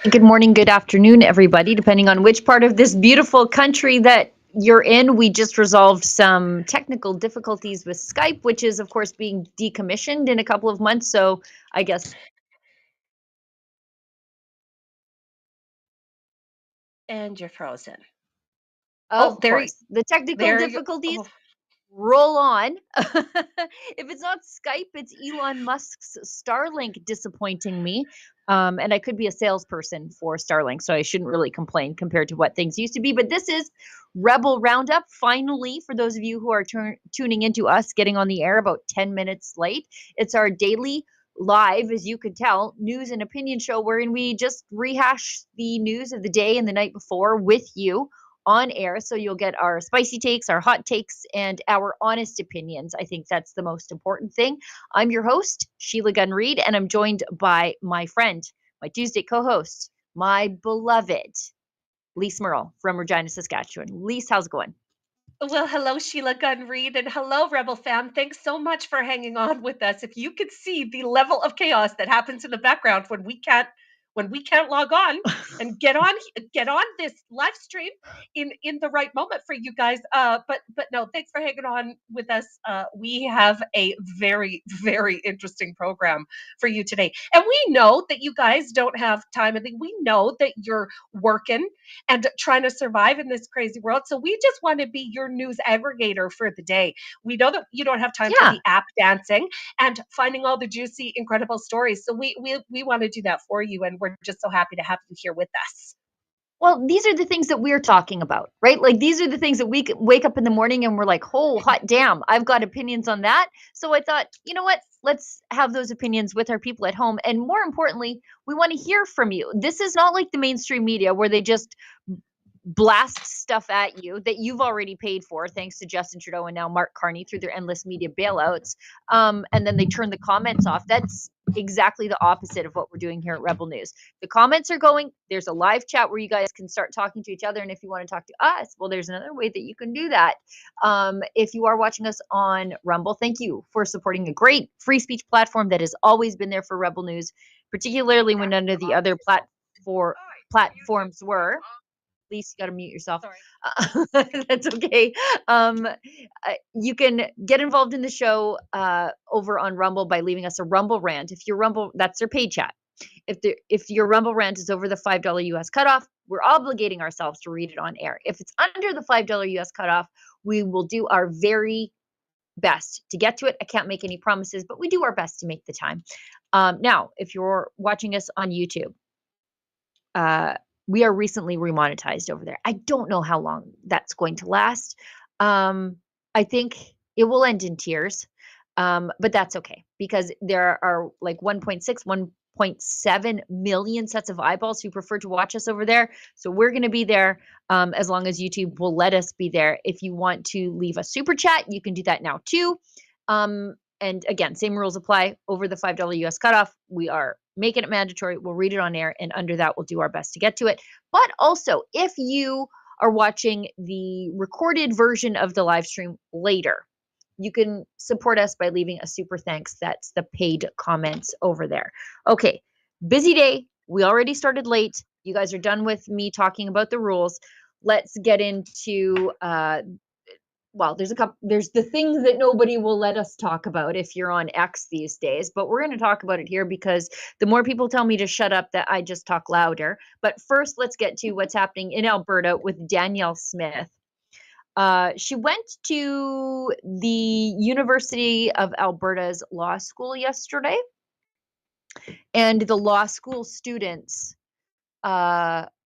Good morning, good afternoon, everybody, depending on which part of this beautiful country that you're in. We just resolved some technical difficulties with Skype, which is, of course, being decommissioned in a couple of months. So I guess. And you're frozen. Of course, the technical difficulties. Roll on. If it's not Skype, it's Elon Musk's Starlink disappointing me. And I could be a salesperson for Starlink, so I shouldn't really complain compared to what things used to be. But this is Rebel Roundup. Finally, for those of you who are tuning into us, getting on the air about 10 minutes late, it's our daily live, as you could tell, news and opinion show wherein we just rehash the news of the day and the night before with you on air. So you'll get our spicy takes, our hot takes, and our honest opinions. I think that's the most important thing. I'm your host, Sheila Gunn Reid, and I'm joined by my friend, my Tuesday co-host, my beloved Lise Merle from Regina, Saskatchewan. Lise, how's it going? Well, hello, Sheila Gunn Reid, and hello, Rebel fam. Thanks so much for hanging on with us. If you could see the level of chaos that happens in the background when we can't log on and get on this live stream in the right moment for you guys. But no, thanks for hanging on with us. We have a very, very interesting program for you today. And we know that you guys don't have time. I think we know that you're working and trying to survive in this crazy world. So we just want to be your news aggregator for the day. We know that you don't have time for the app dancing and finding all the juicy, incredible stories. So we want to do that for you. And we're just so happy to have you here with us. Well, these are the things that we're talking about, right? Like these are the things that we wake up in the morning and we're like, oh, hot damn, I've got opinions on that. So I thought, you know what? Let's have those opinions with our people at home. And more importantly, we want to hear from you. This is not like the mainstream media where they just blast stuff at you that you've already paid for, thanks to Justin Trudeau and now Mark Carney through their endless media bailouts. And then they turn the comments off. That's exactly the opposite of what we're doing here at Rebel News. The comments are going. There's a live chat where you guys can start talking to each other. And if you want to talk to us, well, there's another way that you can do that. If you are watching us on Rumble, thank you for supporting a great free speech platform that has always been there for Rebel News, particularly when none of the other platforms were. Lise, you got to mute yourself. That's okay. You can get involved in the show over on Rumble by leaving us a Rumble rant. If your Rumble, that's their paid chat. If your Rumble rant is over the $5 US cutoff, we're obligating ourselves to read it on air. If it's under the $5 US cutoff, we will do our very best to get to it. I can't make any promises, but we do our best to make the time. Now, if you're watching us on YouTube, we are recently remonetized over there. I don't know how long that's going to last. I think it will end in tears, but that's okay because there are like 1.7 million sets of eyeballs who prefer to watch us over there. So we're going to be there as long as YouTube will let us be there. If you want to leave a super chat, you can do that now too. And again, same rules apply. Over the $5 US cutoff, we are making it mandatory. We'll read it on air, and under that, we'll do our best to get to it. But also, if you are watching the recorded version of the live stream later, you can support us by leaving a super thanks. That's the paid comments over there. Okay, busy day. We already started late. You guys are done with me talking about the rules. Let's get into well, there's the things that nobody will let us talk about if you're on X these days, but we're going to talk about it here because the more people tell me to shut up, that I just talk louder. But first, let's get to what's happening in Alberta with Danielle Smith. She went to the University of Alberta's law school yesterday, and the law school students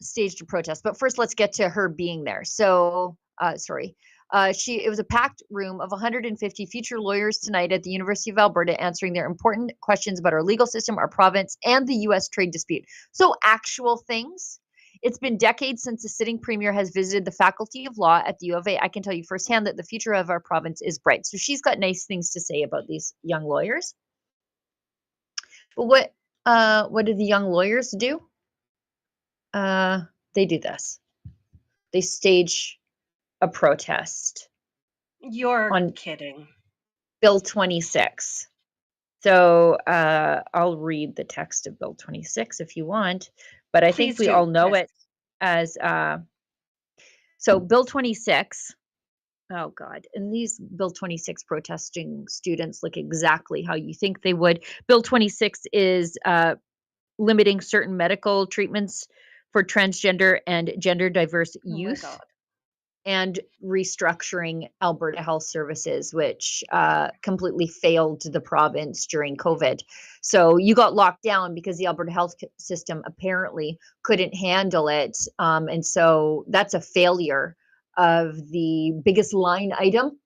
staged a protest. But first, let's get to her being there. So, sorry. It was a packed room of 150 future lawyers tonight at the University of Alberta answering their important questions about our legal system, our province, and the U.S. trade dispute. So, actual things. It's been decades since the sitting premier has visited the Faculty of Law at the U of A. I can tell you firsthand that the future of our province is bright. So she's got nice things to say about these young lawyers. But what did the young lawyers do? They do this. They stage a protest. You're kidding. Bill 26. So I'll read the text of Bill 26 if you want, but I think we all know it as so Bill 26. Oh God, and these Bill 26 protesting students look exactly how you think they would. Bill 26 is limiting certain medical treatments for transgender and gender diverse youth, and restructuring Alberta Health Services, which completely failed the province during COVID. So you got locked down because the Alberta health system apparently couldn't handle it. And so that's a failure of the biggest line item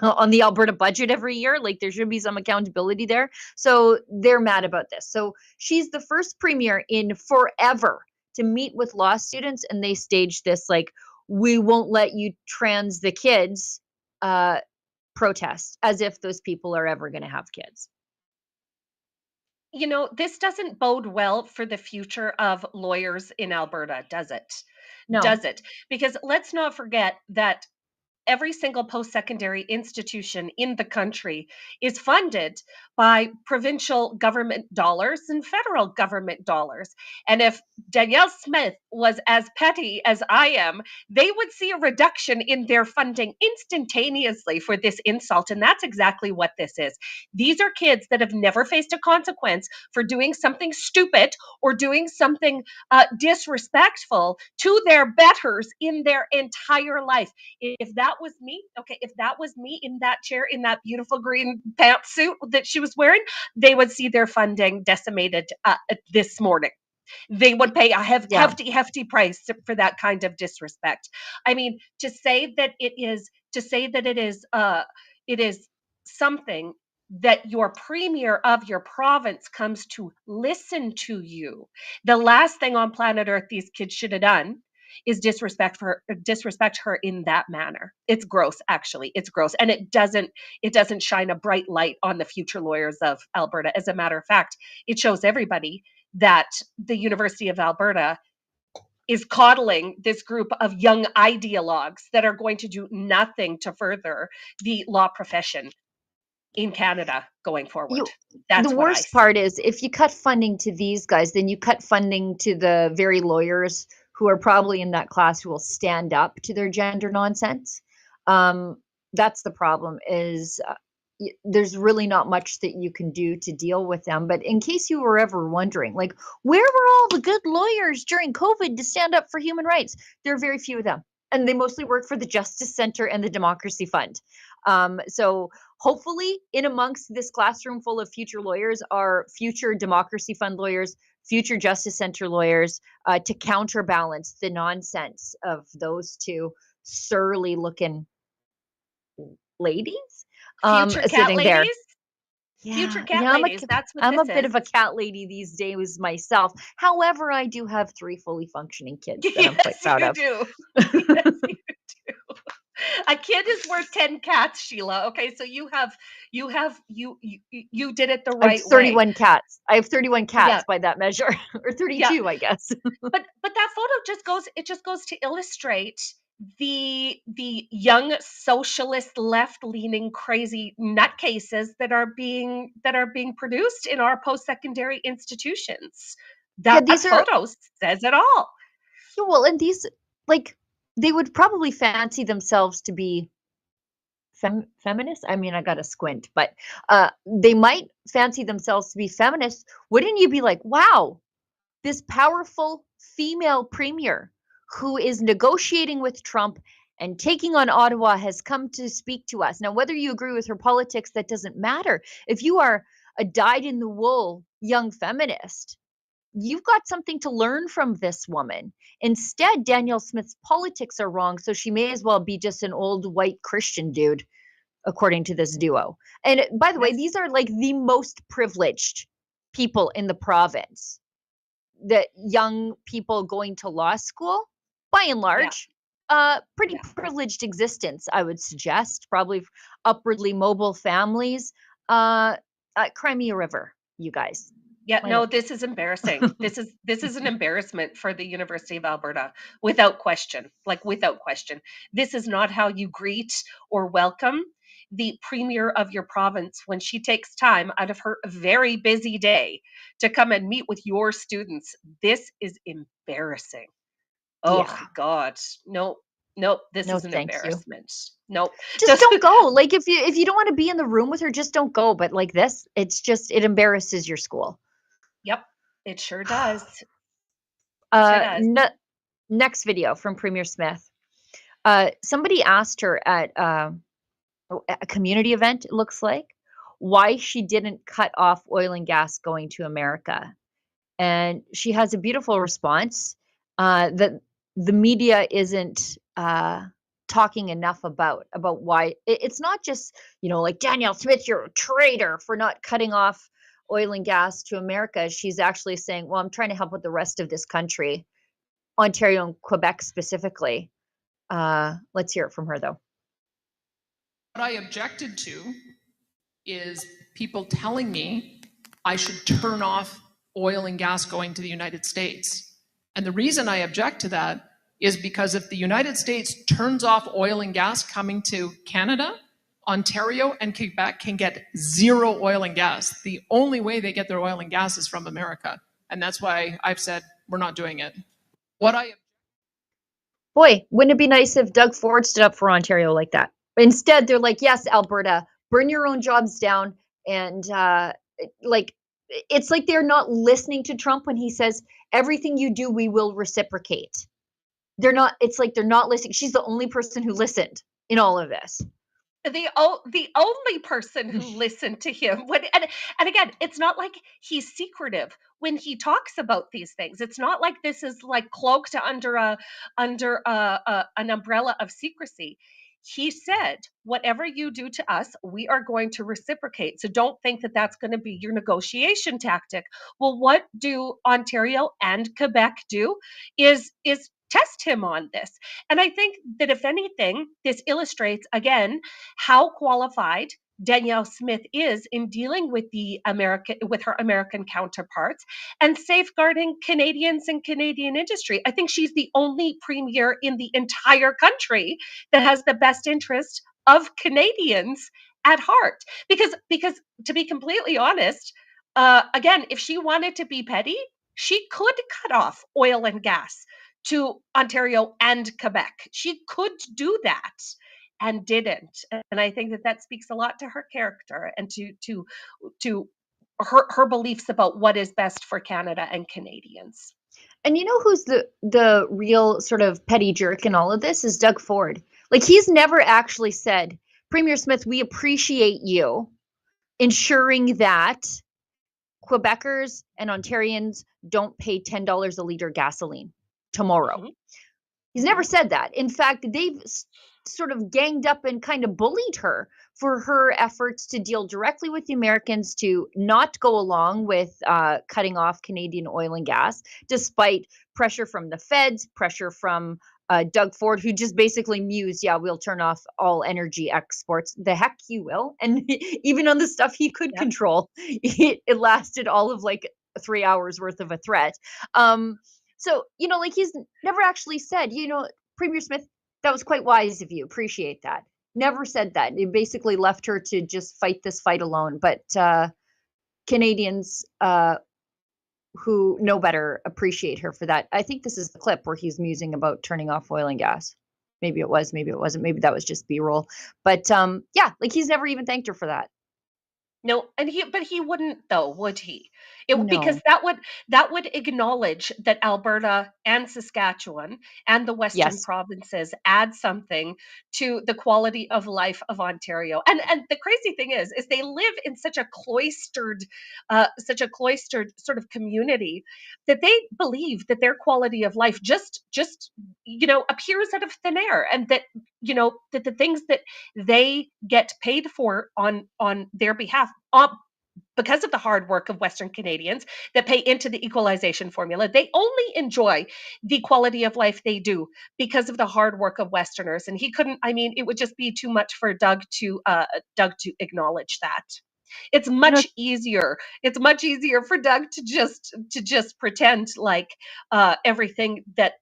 on the Alberta budget every year. Like, there should be some accountability there. So they're mad about this. So she's the first premier in forever to meet with law students, and they staged this, like, we won't let you trans the kids protest, as if those people are ever going to have kids. You know, this doesn't bode well for the future of lawyers in Alberta, does it? No. Does it? Because let's not forget that every single post-secondary institution in the country is funded by provincial government dollars and federal government dollars. And if Danielle Smith was as petty as I am, they would see a reduction in their funding instantaneously for this insult. And that's exactly what this is. These are kids that have never faced a consequence for doing something stupid or doing something disrespectful to their betters in their entire life. If that was me, okay, if that was me in that chair, in that beautiful green pantsuit that she was wearing, they would see their funding decimated this morning. They would pay a hefty price for that kind of disrespect. I mean, to say that it is something that your premier of your province comes to listen to you. The last thing on planet Earth these kids should have done is disrespect her in that manner. It's gross, actually. It's gross. And it doesn't shine a bright light on the future lawyers of Alberta. As a matter of fact, it shows everybody that the University of Alberta is coddling this group of young ideologues that are going to do nothing to further the law profession in Canada going forward. That's the worst part is, if you cut funding to these guys, then you cut funding to the very lawyers who are probably in that class who will stand up to their gender nonsense. That's the problem, is there's really not much that you can do to deal with them. But in case you were ever wondering, like, where were all the good lawyers during COVID to stand up for human rights? There are very few of them. And they mostly work for the Justice Center and the Democracy Fund. So hopefully, in amongst this classroom full of future lawyers are future Democracy Fund lawyers, future Justice Center lawyers, to counterbalance the nonsense of those two surly looking ladies sitting there. Yeah, future cat ladies. That's what I'm a bit of a cat lady these days myself. However, I do have 3 fully functioning kids that I'm quite proud of. Yes, you do. A kid is worth 10 cats, Sheila. Okay, so you did it the right way. I have 31 cats. I have 31 cats by that measure, or 32, I guess. But that photo just goes to illustrate the young socialist left-leaning crazy nutcases that are being produced in our post-secondary institutions. That photo says it all. Yeah, well, and these, like, they would probably fancy themselves to be feminists. I mean, I got to squint, but they might fancy themselves to be feminists. Wouldn't you be like, wow, this powerful female premier who is negotiating with Trump and taking on Ottawa has come to speak to us. Now, whether you agree with her politics, that doesn't matter. If you are a dyed-in-the-wool young feminist, you've got something to learn from this woman. Instead, Danielle Smith's politics are wrong, so she may as well be just an old white Christian dude, according to this duo. And by the way, Yes. these are like the most privileged people in the province. The young people going to law school, by and Yeah. large, pretty privileged existence, I would suggest. Probably upwardly mobile families. Crimea River, you guys. Yeah, I no, don't this is embarrassing. This is an embarrassment for the University of Alberta, without question. Like without question. This is not how you greet or welcome the premier of your province when she takes time out of her very busy day to come and meet with your students. This is embarrassing. Oh Yeah. God. Nope. Nope. This No, is an thank you. embarrassment. Nope. Just Just don't go. Like if you don't want to be in the room with her, just don't go. But like this, it's just it embarrasses your school. yep. It sure does. Sure does. Next video from Premier Smith. Somebody asked her at a community event, it looks like, why she didn't cut off oil and gas going to America. And she has a beautiful response that the media isn't talking enough about why it's not just, like Danielle Smith, you're a traitor for not cutting off oil and gas to America. She's actually saying, well, I'm trying to help with the rest of this country, Ontario and Quebec specifically. Let's hear it from her, though. What I objected to is people telling me I should turn off oil and gas going to the United States. And the reason I object to that is because if the United States turns off oil and gas coming to Canada, Ontario and Quebec can get zero oil and gas. The only way they get their oil and gas is from America. And that's why I've said we're not doing it. Boy, wouldn't it be nice if Doug Ford stood up for Ontario like that? Instead, they're like, yes, Alberta, burn your own jobs down. And it's like they're not listening to Trump when he says, everything you do, we will reciprocate. It's like they're not listening. She's the only person who listened in all of this. The only person who listened to him and again, it's not like he's secretive when he talks about these things. It's not like this is like cloaked under an umbrella of secrecy. He said, whatever you do to us, we are going to reciprocate. So don't think that that's going to be your negotiation tactic. Well, what do Ontario and Quebec do is test him on this. And I think that if anything, this illustrates again how qualified Danielle Smith is in dealing with her American counterparts and safeguarding Canadians and Canadian industry. I think she's the only premier in the entire country that has the best interest of Canadians at heart. Because to be completely honest, again, if she wanted to be petty, she could cut off oil and gas to Ontario and Quebec. She could do that and didn't. And I think that speaks a lot to her character and to her beliefs about what is best for Canada and Canadians. And you know who's the real sort of petty jerk in all of this is Doug Ford. Like he's never actually said, Premier Smith, we appreciate you ensuring that Quebecers and Ontarians don't pay $10 a liter gasoline tomorrow. Mm-hmm. He's never said that. In fact, they've sort of ganged up and kind of bullied her for her efforts to deal directly with the Americans to not go along with cutting off Canadian oil and gas, despite pressure from the feds, pressure from Doug Ford, who just basically mused, yeah, we'll turn off all energy exports. The heck you will. And even on the stuff he could control, it lasted all of like 3 hours worth of a threat. So, like he's never actually said, Premier Smith, that was quite wise of you. Appreciate that. Never said that. He basically left her to just fight this fight alone. But Canadians who know better appreciate her for that. I think this is the clip where he's musing about turning off oil and gas. maybe it was, maybe it wasn't, maybe that was just B-roll. But yeah, like he's never even thanked her for that. No, and he wouldn't though, would he? Because No. that would acknowledge that Alberta and Saskatchewan and the Western Yes. provinces add something to the quality of life of Ontario. And the crazy thing is they live in such a cloistered sort of community that they believe that their quality of life just appears out of thin air, and that that the things that they get paid for on their behalf, because of the hard work of Western Canadians that pay into the equalization formula. They only enjoy the quality of life they do because of the hard work of Westerners. And he couldn't. I mean, it would just be too much for Doug to acknowledge that. It's much easier. It's much easier for Doug to just pretend like everything that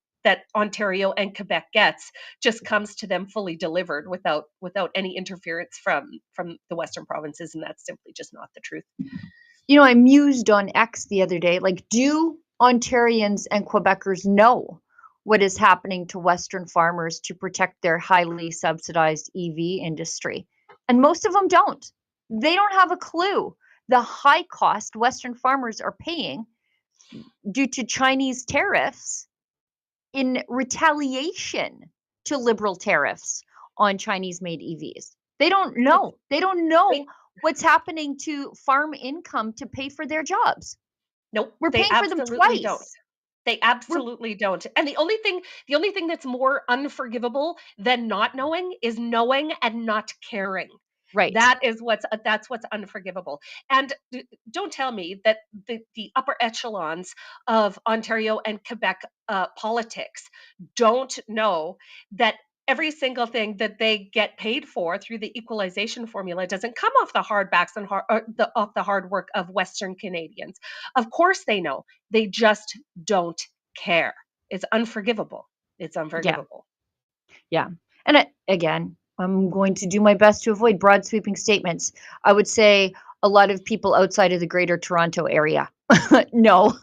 Ontario and Quebec gets just comes to them fully delivered without any interference from the Western provinces, and that's simply just not the truth. I mused on X the other day, like, do Ontarians and Quebecers know what is happening to Western farmers to protect their highly subsidized EV industry? And most of them don't. They don't have a clue. The high cost Western farmers are paying due to Chinese tariffs in retaliation to liberal tariffs on Chinese-made EVs. They don't know. They don't know what's happening to farm income to pay for their jobs. Nope, We're paying for them absolutely twice. don't. They absolutely don't. And the only thing that's more unforgivable than not knowing is knowing and not caring. Right. That's what's unforgivable. And don't tell me that the upper echelons of Ontario and Quebec politics don't know that every single thing that they get paid for through the equalization formula doesn't come off the hard backs and off the hard work of Western Canadians. Of course they know. They just don't care. It's unforgivable. It's unforgivable. Yeah. And again, I'm going to do my best to avoid broad sweeping statements. I would say a lot of people outside of the Greater Toronto area. No,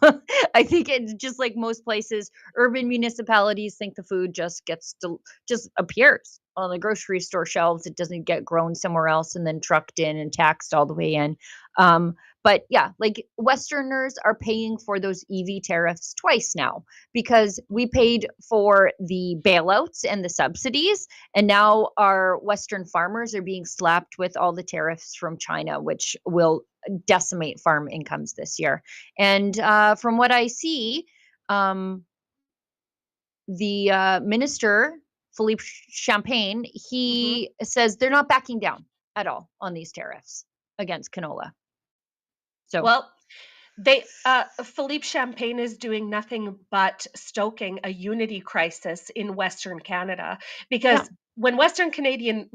I think it's just like most places, urban municipalities think the food just just appears on the grocery store shelves. It doesn't get grown somewhere else and then trucked in and taxed all the way in. But yeah, like Westerners are paying for those EV tariffs twice now because we paid for the bailouts and the subsidies, and now our Western farmers are being slapped with all the tariffs from China, which will decimate farm incomes this year. And from what I see, the minister, Philippe Champagne, he says they're not backing down at all on these tariffs against canola. So, well, Philippe Champagne is doing nothing but stoking a unity crisis in Western Canada, because when Western Canadians,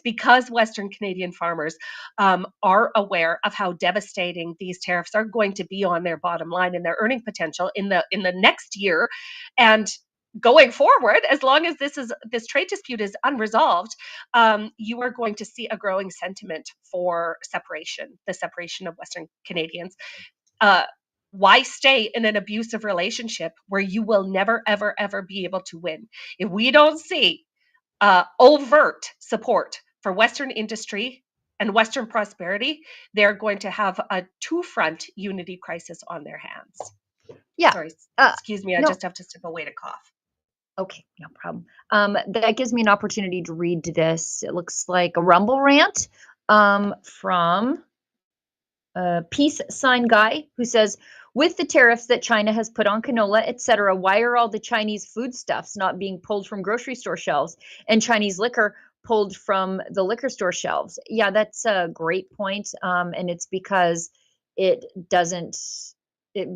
because Western Canadian farmers are aware of how devastating these tariffs are going to be on their bottom line and their earning potential in the next year, and going forward, as long as this trade dispute is unresolved, you are going to see a growing sentiment for the separation of Western Canadians. Why stay in an abusive relationship where you will never, ever, ever be able to win? If we don't see overt support for Western industry and Western prosperity, they're going to have a two-front unity crisis on their hands. Yeah. Sorry, excuse me. I just have to step away to cough. Okay, no problem. That gives me an opportunity to read this. It looks like a Rumble rant from a peace sign guy who says, with the tariffs that China has put on canola, etc., why are all the Chinese foodstuffs not being pulled from grocery store shelves and Chinese liquor pulled from the liquor store shelves? Yeah, that's a great point. And it's because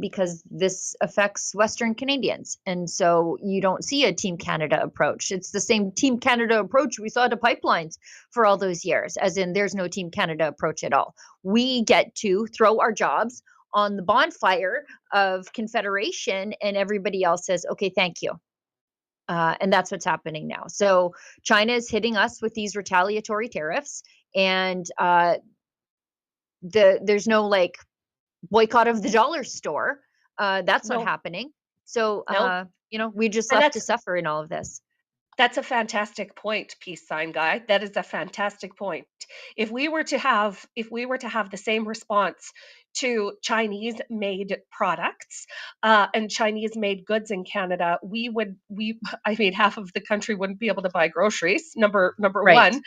because this affects Western Canadians. And so you don't see a Team Canada approach. It's the same Team Canada approach we saw to pipelines for all those years, as in there's no Team Canada approach at all. We get to throw our jobs on the bonfire of Confederation and everybody else says, okay, thank you. And that's what's happening now. So China is hitting us with these retaliatory tariffs, and there's no like boycott of the dollar store. That's not happening. So, we just have to suffer in all of this. That's a fantastic point, peace sign guy. That is a fantastic point. If we were to have the same response to Chinese made products and Chinese made goods in Canada, I mean, half of the country wouldn't be able to buy groceries. Number Right. one,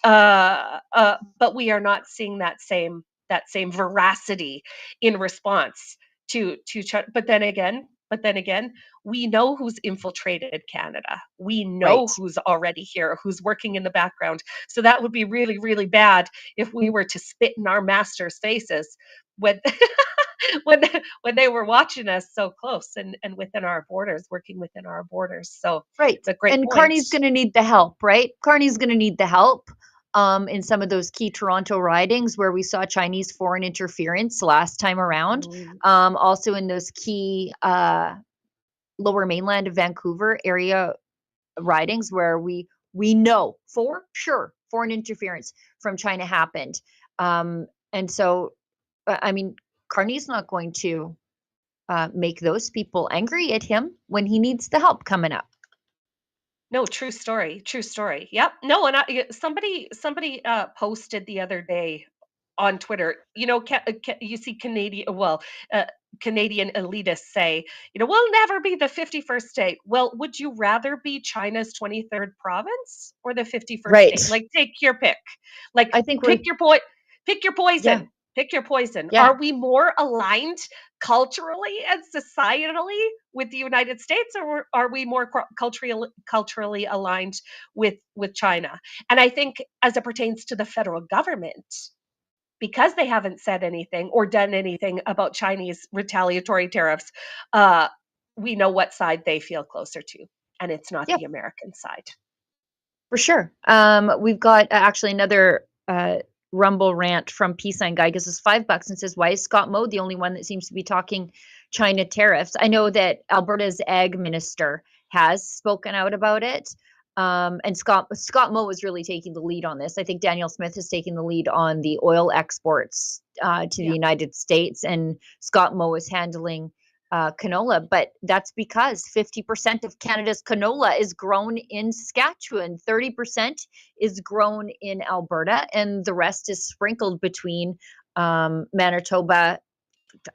but we are not seeing that same veracity in response to China. But then again, we know who's infiltrated Canada. We know Right. who's already here, who's working in the background. So that would be really, really bad if we were to spit in our masters' faces when when when they were watching us so close and within our borders, working within our borders. So Right. it's a great And point. Carney's going to need the help, right? Carney's going to need the help in some of those key Toronto ridings where we saw Chinese foreign interference last time around. Mm. Also in those key lower mainland of Vancouver area ridings where we know for sure foreign interference from China happened. And so, I mean, Carney's not going to make those people angry at him when he needs the help coming up. No, true story. True story. Yep. No, and somebody posted the other day on Twitter. You see Canadian elitists say, we'll never be the 51st state. Well, would you rather be China's 23rd province or the 51st Right. state? Like, take your pick. Like, I think pick your pick your yeah, poison. Pick your poison. yeah, Are we more aligned culturally and societally with the United States, or are we more culturally aligned with China? And I think as it pertains to the federal government, because they haven't said anything or done anything about Chinese retaliatory tariffs, uh, we know what side they feel closer to, and it's not yeah, the American side. for sure. We've got actually another Rumble rant from Peace Sign Guy gives us $5 and says, "Why is Scott Moe the only one that seems to be talking China tariffs?" I know that Alberta's ag minister has spoken out about it. And Scott Moe is really taking the lead on this. I think Danielle Smith is taking the lead on the oil exports to the Yeah. United States, and Scott Moe is handling canola. But that's because 50% of Canada's canola is grown in Saskatchewan, 30% is grown in Alberta, and the rest is sprinkled between Manitoba,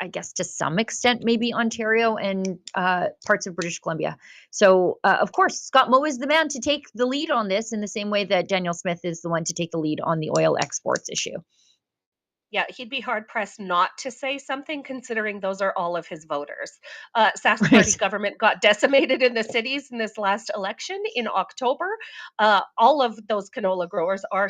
I guess to some extent, maybe Ontario and parts of British Columbia. So, of course, Scott Moe is the man to take the lead on this in the same way that Danielle Smith is the one to take the lead on the oil exports issue. Yeah, he'd be hard pressed not to say something, considering those are all of his voters. Sask Party Right. government got decimated in the cities in this last election in October. All of those canola growers are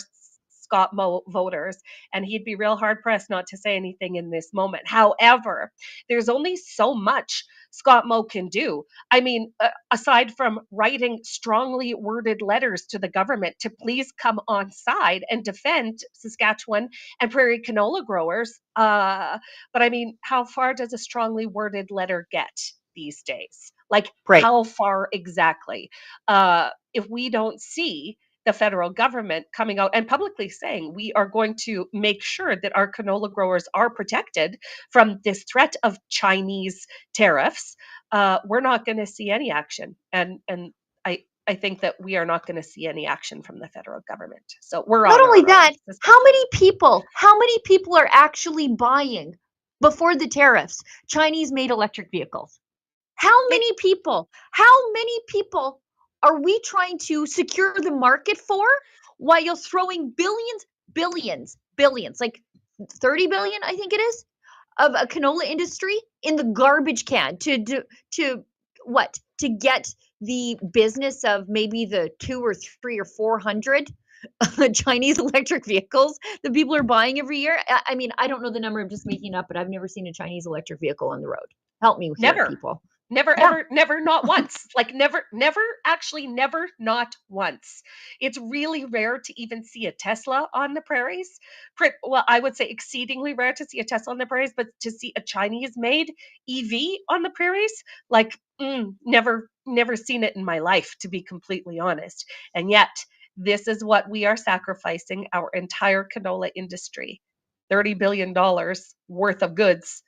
Scott Moe voters, and he'd be real hard pressed not to say anything in this moment. However, there's only so much Scott Moe can do. I mean, aside from writing strongly worded letters to the government to please come on side and defend Saskatchewan and prairie canola growers. But I mean, how far does a strongly worded letter get these days? Like, Right. how far exactly? If we don't see the federal government coming out and publicly saying we are going to make sure that our canola growers are protected from this threat of Chinese tariffs, we're not going to see any action. And I think that we are not going to see any action from the federal government. So we're Not on only our own. that, how many people are actually buying before the tariffs Chinese-made electric vehicles? How It many people? How many people are we trying to secure the market for while you're throwing billions, like 30 billion, I think it is, of a canola industry in the garbage can to what? To get the business of maybe the 2 or 3 or 400 Chinese electric vehicles that people are buying every year. I mean, I don't know the number, I'm just making it up, but I've never seen a Chinese electric vehicle on the road. Help me here, never, people. never, Yeah, ever, never, not once. Like never, actually, never, not once. It's really rare to even see a Tesla on the prairies. Well, I would say exceedingly rare to see a Tesla on the prairies, but to see a Chinese-made EV on the prairies, like never seen it in my life, to be completely honest. And yet, this is what we are sacrificing our entire canola industry, $30 billion worth of goods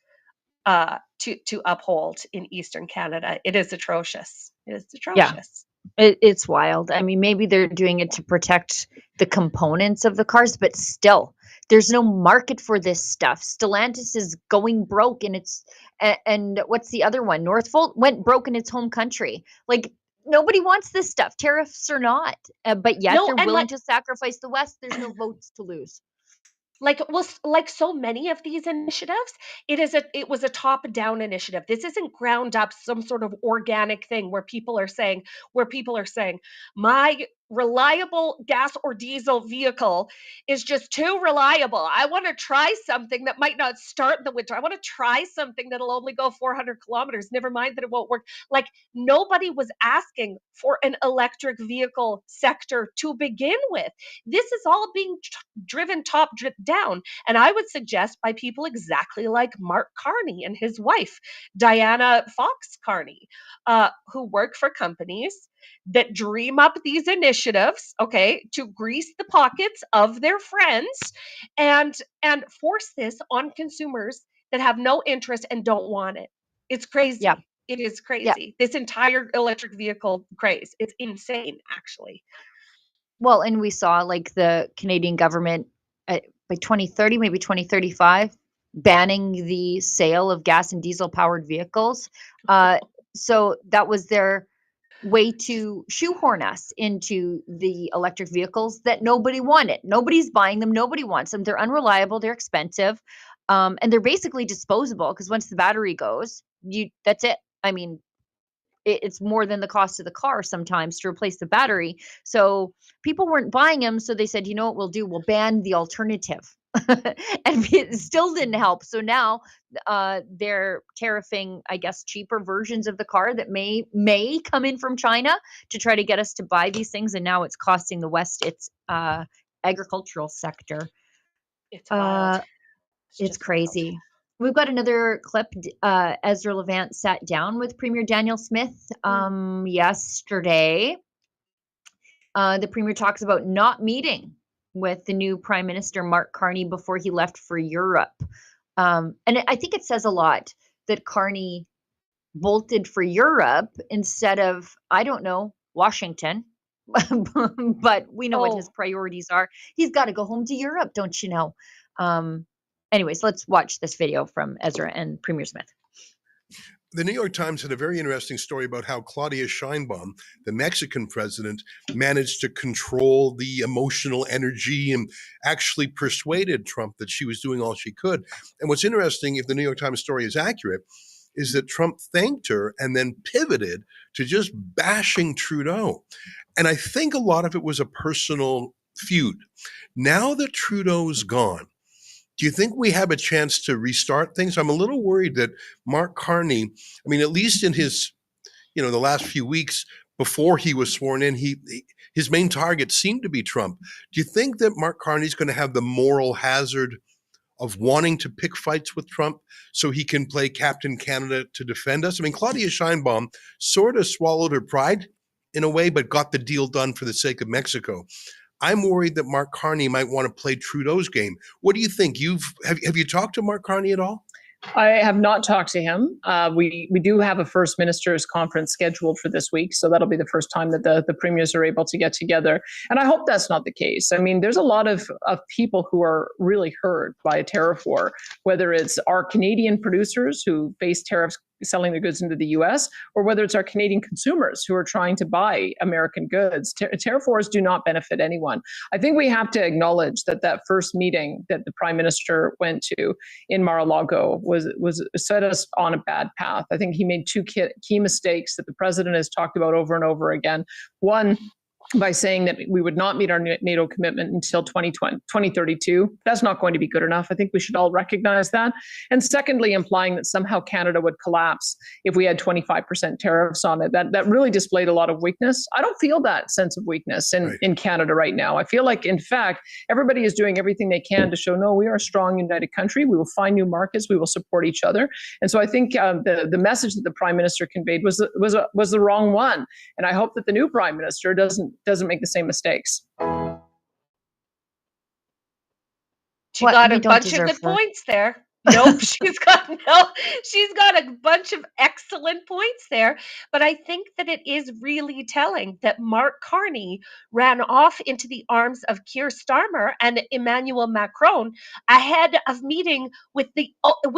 to uphold in Eastern Canada. It is atrocious. It is yeah. atrocious. It's wild. I mean, maybe they're doing it to protect the components of the cars, but still, there's no market for this stuff. Stellantis is going broke, and and what's the other one? Northvolt went broke in its home country. Like, nobody wants this stuff, tariffs or not, but yet No, they're and willing to sacrifice the West. There's no votes to lose. like so many of these initiatives, it was a top down initiative. This isn't ground up some sort of organic thing where people are saying my reliable gas or diesel vehicle is just too reliable. I want to try something that might not start in the winter. I want to try something that'll only go 400 kilometers, never mind that it won't work. Like, nobody was asking for an electric vehicle sector to begin with. This is all being driven top down. And I would suggest by people exactly like Mark Carney and his wife, Diana Fox Carney, who work for companies that dream up these initiatives, okay, to grease the pockets of their friends and force this on consumers that have no interest and don't want it. It's crazy. Yeah. It is Yeah. crazy. This entire electric vehicle craze. It's insane, actually. Well, and we saw like the Canadian government by 2030, maybe 2035, banning the sale of gas and diesel powered vehicles. So that was their way to shoehorn us into the electric vehicles that nobody wanted. Nobody's buying them. Nobody wants them. They're unreliable. They're expensive. And they're basically disposable because once the battery goes, that's it. I mean, it's more than the cost of the car sometimes to replace the battery. So people weren't buying them. So they said, you know what we'll do? We'll ban the alternative. And it still didn't help. So now they're tariffing, I guess, cheaper versions of the car that may come in from China to try to get us to buy these things. And now it's costing the West its agricultural sector. It's wild. It's crazy. Wild. We've got another clip. Ezra Levant sat down with Premier Danielle Smith yesterday. The Premier talks about not meeting with the new Prime Minister, Mark Carney, before he left for Europe. And I think it says a lot that Carney bolted for Europe instead of, I don't know, Washington. But we know what his priorities are. He's got to go home to Europe, don't you know? Anyways, let's watch this video from Ezra and Premier Smith. The New York Times had a very interesting story about how Claudia Sheinbaum, the Mexican president, managed to control the emotional energy and actually persuaded Trump that she was doing all she could. And what's interesting, if the New York Times story is accurate, is that Trump thanked her and then pivoted to just bashing Trudeau. And I think a lot of it was a personal feud. Now that Trudeau's gone, do you think we have a chance to restart things? I'm a little worried that Mark Carney, I mean, at least in his, the last few weeks before he was sworn in, his main target seemed to be Trump. Do you think that Mark Carney's going to have the moral hazard of wanting to pick fights with Trump so he can play Captain Canada to defend us? I mean, Claudia Sheinbaum sort of swallowed her pride in a way, but got the deal done for the sake of Mexico. I'm worried that Mark Carney might want to play Trudeau's game. What do you think? Have you talked to Mark Carney at all? I have not talked to him. We do have a First Ministers conference scheduled for this week, so that'll be the first time that the premiers are able to get together. And I hope that's not the case. I mean, there's a lot of people who are really hurt by a tariff war, whether it's our Canadian producers who face tariffs selling their goods into the U.S., or whether it's our Canadian consumers who are trying to buy American goods. Tariff wars do not benefit anyone. I think we have to acknowledge that first meeting that the Prime Minister went to in Mar-a-Lago was set us on a bad path. I think he made two key mistakes that the President has talked about over and over again. One, by saying that we would not meet our NATO commitment until 2032. That's not going to be good enough. I think we should all recognize that. And secondly, implying that somehow Canada would collapse if we had 25% tariffs on it. That really displayed a lot of weakness. I don't feel that sense of weakness in Canada right now. I feel like, in fact, everybody is doing everything they can to show, no, we are a strong, united country. We will find new markets. We will support each other. And so I think the message that the Prime Minister conveyed was the wrong one. And I hope that the new Prime Minister doesn't make the same mistakes. She got a bunch of good points there. Nope, she's got a bunch of excellent points there, but I think that it is really telling that Mark Carney ran off into the arms of Keir Starmer and Emmanuel Macron ahead of meeting with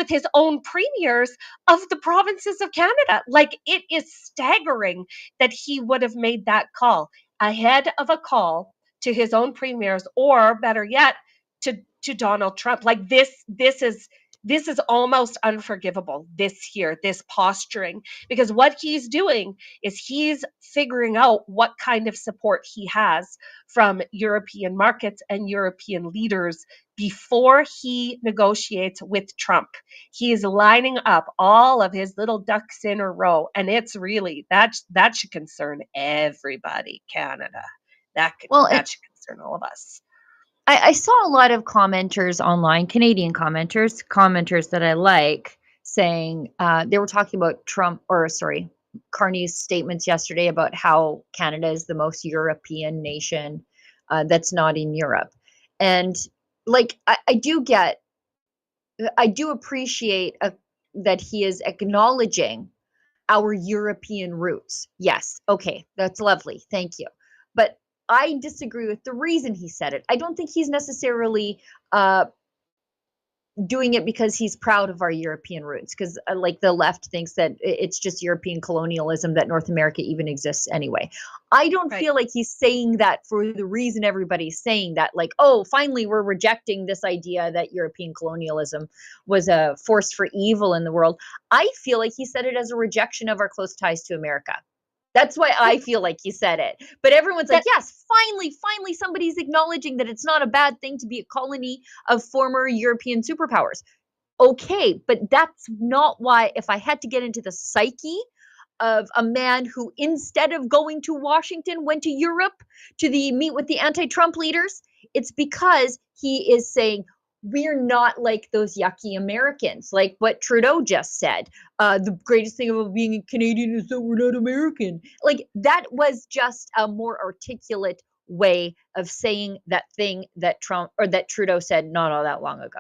his own premiers of the provinces of Canada. Like, it is staggering that he would have made that call ahead of a call to his own premiers, or better yet, to Donald Trump. Like, this is almost unforgivable, this posturing, because what he's doing is he's figuring out what kind of support he has from European markets and European leaders before he negotiates with Trump. He's lining up all of his little ducks in a row, and it's really, that should concern everybody. Canada, Well, that should concern all of us. I saw a lot of commenters online, Canadian commenters that I like, saying they were talking about Carney's statements yesterday about how Canada is the most European nation that's not in Europe. And like, I do appreciate that he is acknowledging our European roots. Yes. Okay. That's lovely. Thank you. But I disagree with the reason he said it. I don't think he's necessarily doing it because he's proud of our European roots, because like the left thinks that it's just European colonialism, that North America even exists anyway. I don't feel like he's saying that for the reason everybody's saying that, like, oh, finally we're rejecting this idea that European colonialism was a force for evil in the world. I feel like he said it as a rejection of our close ties to America. That's why I feel like he said it. But everyone's like, yes, finally somebody's acknowledging that it's not a bad thing to be a colony of former European superpowers. Okay, but that's not why, if I had to get into the psyche of a man who, instead of going to Washington, went to Europe to meet with the anti-Trump leaders, it's because he is saying, we're not like those yucky Americans, like what Trudeau just said. The greatest thing about being a Canadian is that we're not American. Like, that was just a more articulate way of saying that thing that Trudeau said not all that long ago.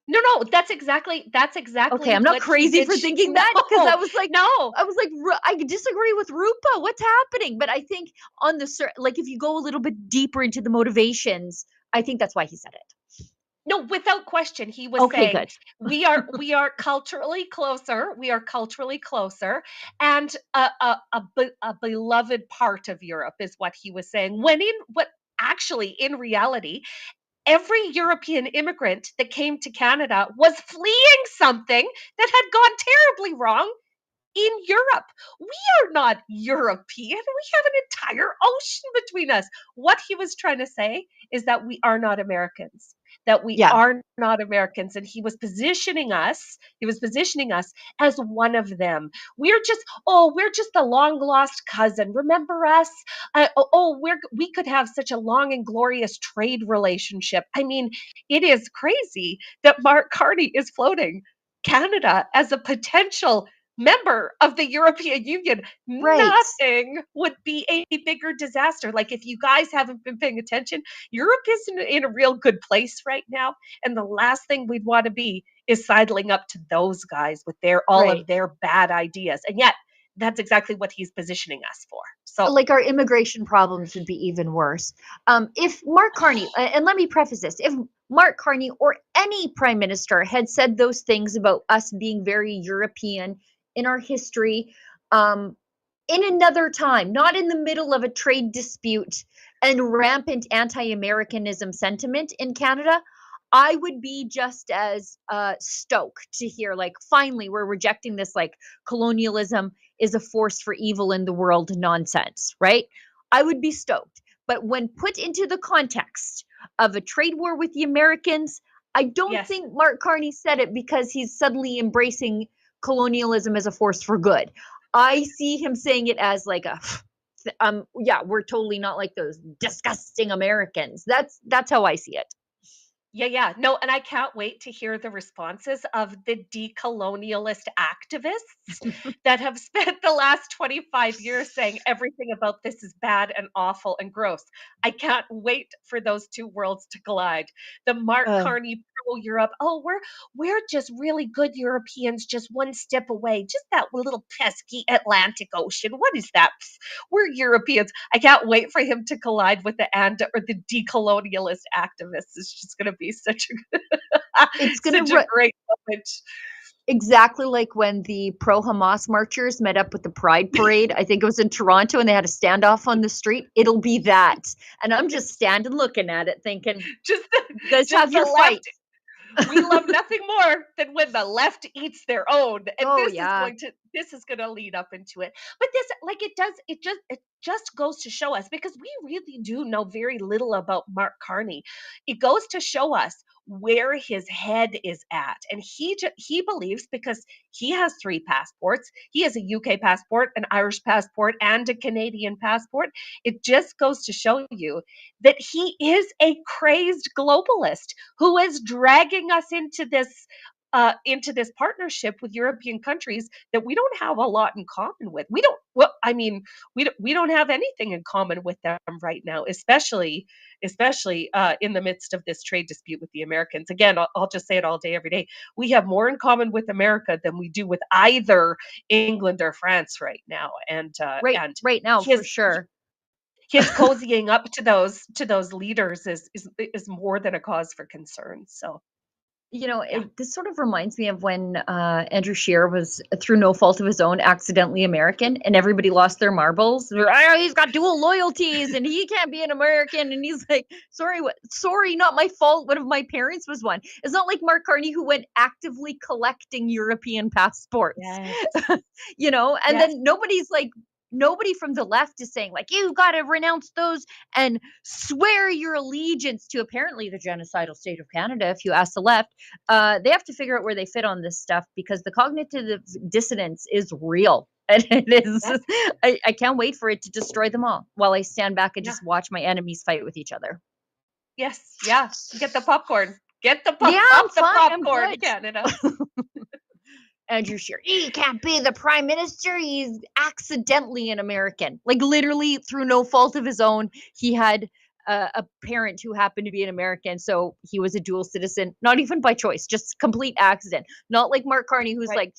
No, that's exactly. Okay, I'm not crazy for thinking that, because I was like, I disagree with Rupa. What's happening? But I think on like, if you go a little bit deeper into the motivations, I think that's why he said it. No, without question, he was saying, good. we are culturally closer. We are culturally closer, and a beloved part of Europe is what he was saying. Actually, in reality, every European immigrant that came to Canada was fleeing something that had gone terribly wrong in Europe. We are not European. We have an entire ocean between us. What he was trying to say is that we are not Americans. That we are not Americans. And he was positioning us as one of them. We're just a long lost cousin. Remember us? We could have such a long and glorious trade relationship. I mean, it is crazy that Mark Carney is floating Canada as a potential member of the European Union. Nothing would be a bigger disaster. Like, if you guys haven't been paying attention, Europe isn't in a real good place right now. And the last thing we'd want to be is sidling up to those guys with all of their bad ideas. And yet, that's exactly what he's positioning us for. So, like, our immigration problems would be even worse. If Mark Carney, and let me preface this, if Mark Carney or any prime minister had said those things about us being very European in our history, in another time, not in the middle of a trade dispute and rampant anti-Americanism sentiment in Canada, I would be just as stoked to hear, like, finally we're rejecting this, like, colonialism is a force for evil in the world nonsense, right? I would be stoked. But when put into the context of a trade war with the Americans, I don't think Mark Carney said it because he's suddenly embracing colonialism as a force for good. I see him saying it as like we're totally not like those disgusting Americans. That's how I see it. Yeah. No, and I can't wait to hear the responses of the decolonialist activists that have spent the last 25 years saying everything about this is bad and awful and gross. I can't wait for those two worlds to collide. The Mark Uh, Carney pro Europe, oh, we're just really good Europeans, just one step away, just that little pesky Atlantic Ocean. What is that? We're Europeans. I can't wait for him to collide with the or the decolonialist activists. It's just going to be such a it's such gonna a great moment. exactly like when the pro-Hamas marchers met up with the Pride Parade. I think it was in Toronto, and they had a standoff on the street. It'll be that, and I'm just standing looking at it, thinking, Just "You guys just have the your fight." left. We love nothing more than when the left eats their own, and Oh yeah, this is going to lead up into it. But this, like, it just goes to show us, because we really do know very little about Mark Carney. It goes to show us where his head is at, and he believes, because he has three passports. He has a UK passport, an Irish passport, and a Canadian passport. It just goes to show you that he is a crazed globalist who is dragging us into this partnership with European countries that we don't have a lot in common with. We don't. Well, I mean, we don't have anything in common with them right now, especially in the midst of this trade dispute with the Americans. Again, I'll just say it all day, every day. We have more in common with America than we do with either England or France right now, right now for his sure. his cozying up to those leaders is more than a cause for concern. So yeah. This sort of reminds me of when Andrew Scheer was, through no fault of his own, accidentally American, and everybody lost their marbles. "Oh, he's got dual loyalties, and he can't be an American." And he's like, "Sorry, what? Sorry, not my fault. One of my parents was one." It's not like Mark Carney, who went actively collecting European passports, Yes. And Yes. then nobody from the left is saying, like, "You got to renounce those and swear your allegiance to," apparently, the genocidal state of Canada. If you ask the left, they have to figure out where they fit on this stuff, because the cognitive dissonance is real. And it is, Yes. I can't wait for it to destroy them all while I stand back and Yeah. just watch my enemies fight with each other. Yes. Yeah. Get the popcorn. Get the Yeah, I'm pop the fine. I'm popcorn, good. Canada. Andrew Scheer, he can't be the prime minister. He's accidentally an American. Like, literally, through no fault of his own, he had a parent who happened to be an American, so he was a dual citizen. Not even by choice, just complete accident. Not like Mark Carney, who's Right. like,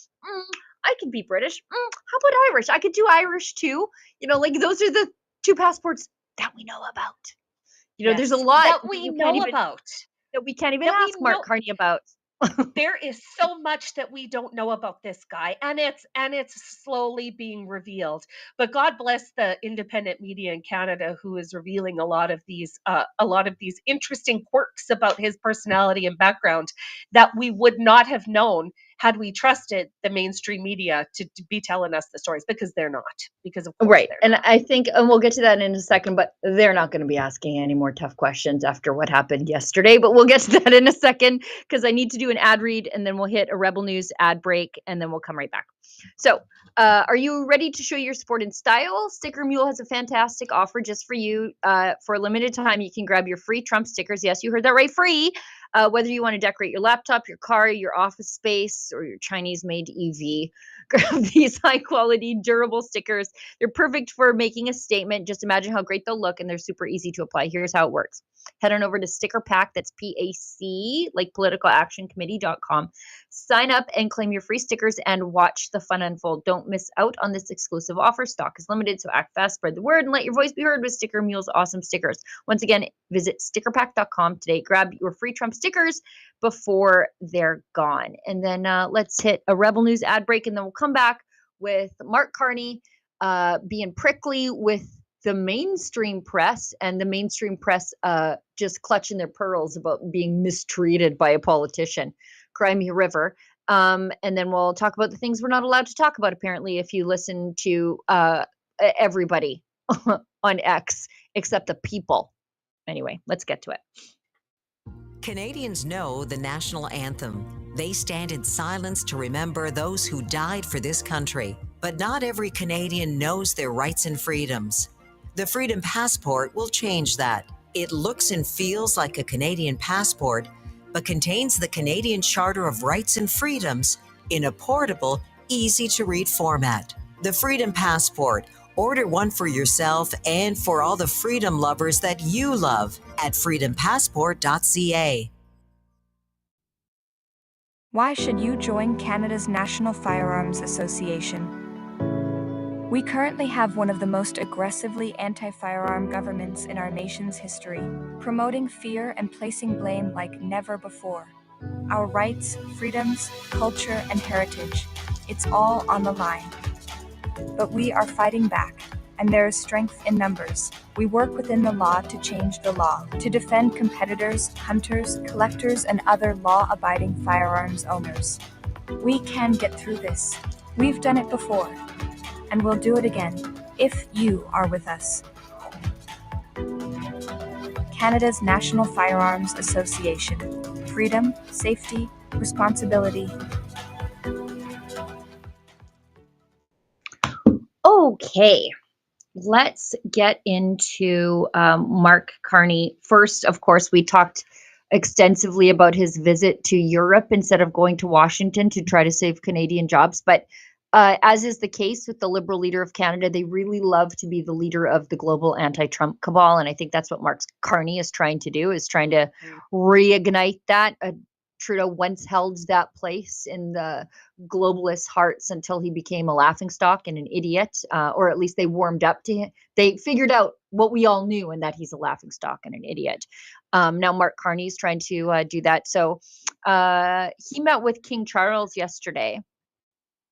I can be British. How about Irish? I could do Irish too. Like, those are the two passports that we know about. There's a Yes. lot That that we you can't know even about. that we can't even That we ask Mark know. Carney about. There is so much that we don't know about this guy, and it's slowly being revealed. But God bless the independent media in Canada, who is revealing a lot of these interesting quirks about his personality and background that we would not have known had we trusted the mainstream media to be telling us the stories, because they're not. Because of course Right. they're And not. I think, and we'll get to that in a second, but they're not going to be asking any more tough questions after what happened yesterday. But we'll get to that in a second, because I need to do an ad read, and then we'll hit a Rebel News ad break, and then we'll come right back. So, are you ready to show your support in style? Sticker Mule has a fantastic offer just for you. For a limited time, you can grab your free Trump stickers. Yes, you heard that right, free. Whether you want to decorate your laptop, your car, your office space, or your Chinese-made EV, grab these high-quality, durable stickers. They're perfect for making a statement. Just imagine how great they'll look, and they're super easy to apply. Here's how it works. Head on over to Sticker Pack, that's PAC, like politicalactioncommittee.com. Sign up and claim your free stickers and watch the fun unfold. Don't miss out on this exclusive offer. Stock is limited, so act fast, spread the word, and let your voice be heard with Sticker Mule's awesome stickers. Once again, visit stickerpack.com today. Grab your free Trump stickers before they're gone. And then let's hit a Rebel News ad break, and then we'll come back with Mark Carney being prickly with the mainstream press, and the mainstream press just clutching their pearls about being mistreated by a politician. Cry me a river. And then we'll talk about the things we're not allowed to talk about, apparently, if you listen to everybody on X except the people. Anyway, let's get to it. Canadians know the national anthem. They stand in silence to remember those who died for this country. But not every Canadian knows their rights and freedoms. The Freedom Passport will change that. It looks and feels like a Canadian passport, but contains the Canadian Charter of Rights and Freedoms in a portable, easy-to-read format. The Freedom Passport. Order one for yourself and for all the freedom lovers that you love at freedompassport.ca. Why should you join Canada's National Firearms Association? We currently have one of the most aggressively anti-firearm governments in our nation's history, promoting fear and placing blame like never before. Our rights, freedoms, culture, and heritage, it's all on the line. But we are fighting back, and there is strength in numbers. We work within the law to change the law, to defend competitors, hunters, collectors, and other law-abiding firearms owners. We can get through this. We've done it before, and we'll do it again, if you are with us. Canada's National Firearms Association. Freedom, safety, responsibility. Okay, let's get into Mark Carney. First, of course, we talked extensively about his visit to Europe instead of going to Washington to try to save Canadian jobs. But as is the case with the Liberal leader of Canada, they really love to be the leader of the global anti-Trump cabal. And I think that's what Mark Carney is trying to do, is trying to reignite that. Trudeau once held that place in the globalists' hearts until he became a laughingstock and an idiot, or at least they warmed up to him. They figured out what we all knew, and that he's a laughingstock and an idiot. Now Mark Carney is trying to do that. So he met with King Charles yesterday,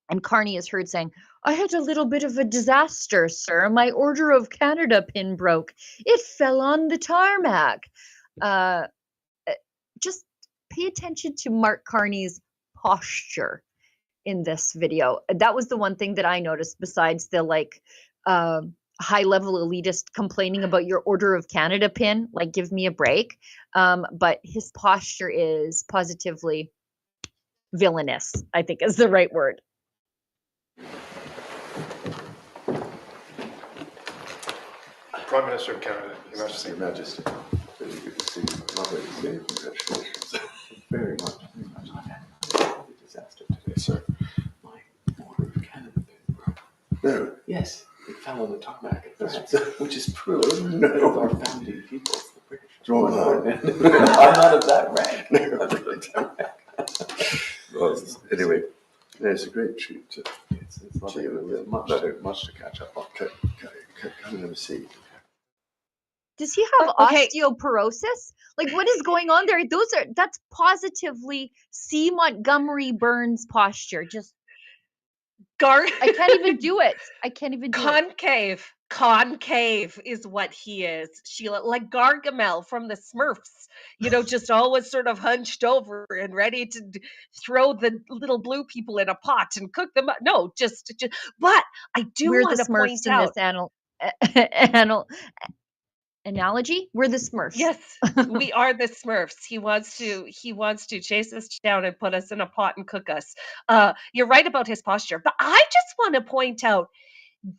and Carney is heard saying, "I had a little bit of a disaster, sir. My Order of Canada pin broke. It fell on the tarmac." Just pay attention to Mark Carney's posture in this video. That was the one thing that I noticed, besides the high-level elitist complaining about your Order of Canada pin. Like, give me a break. But his posture is positively villainous, I think is the right word. Prime Minister of Canada, Your Majesty. Your Majesty. Very good to see you. Lovely to see you. Congratulations. Very much. I've had a disaster today, sir. My Order of Canada pin broke. No. Yes, it fell on the tarmac, which is true. No. Our founding peoples, the British. Oh, no. I'm not of that rank. Well, anyway, it's a great treat to it's lovely. much to catch up on. Come and have a seat. Does he have osteoporosis? Like, what is going on there? That's positively C. Montgomery Burns posture. Just I can't even do it. I can't even do it. Concave is what he is, Sheila. Like Gargamel from the Smurfs, just always sort of hunched over and ready to throw the little blue people in a pot and cook them up. No, just. But I do want to point out analogy. We're the Smurfs. Yes, we are the Smurfs. He wants to chase us down and put us in a pot and cook us. You're right about his posture, but I just want to point out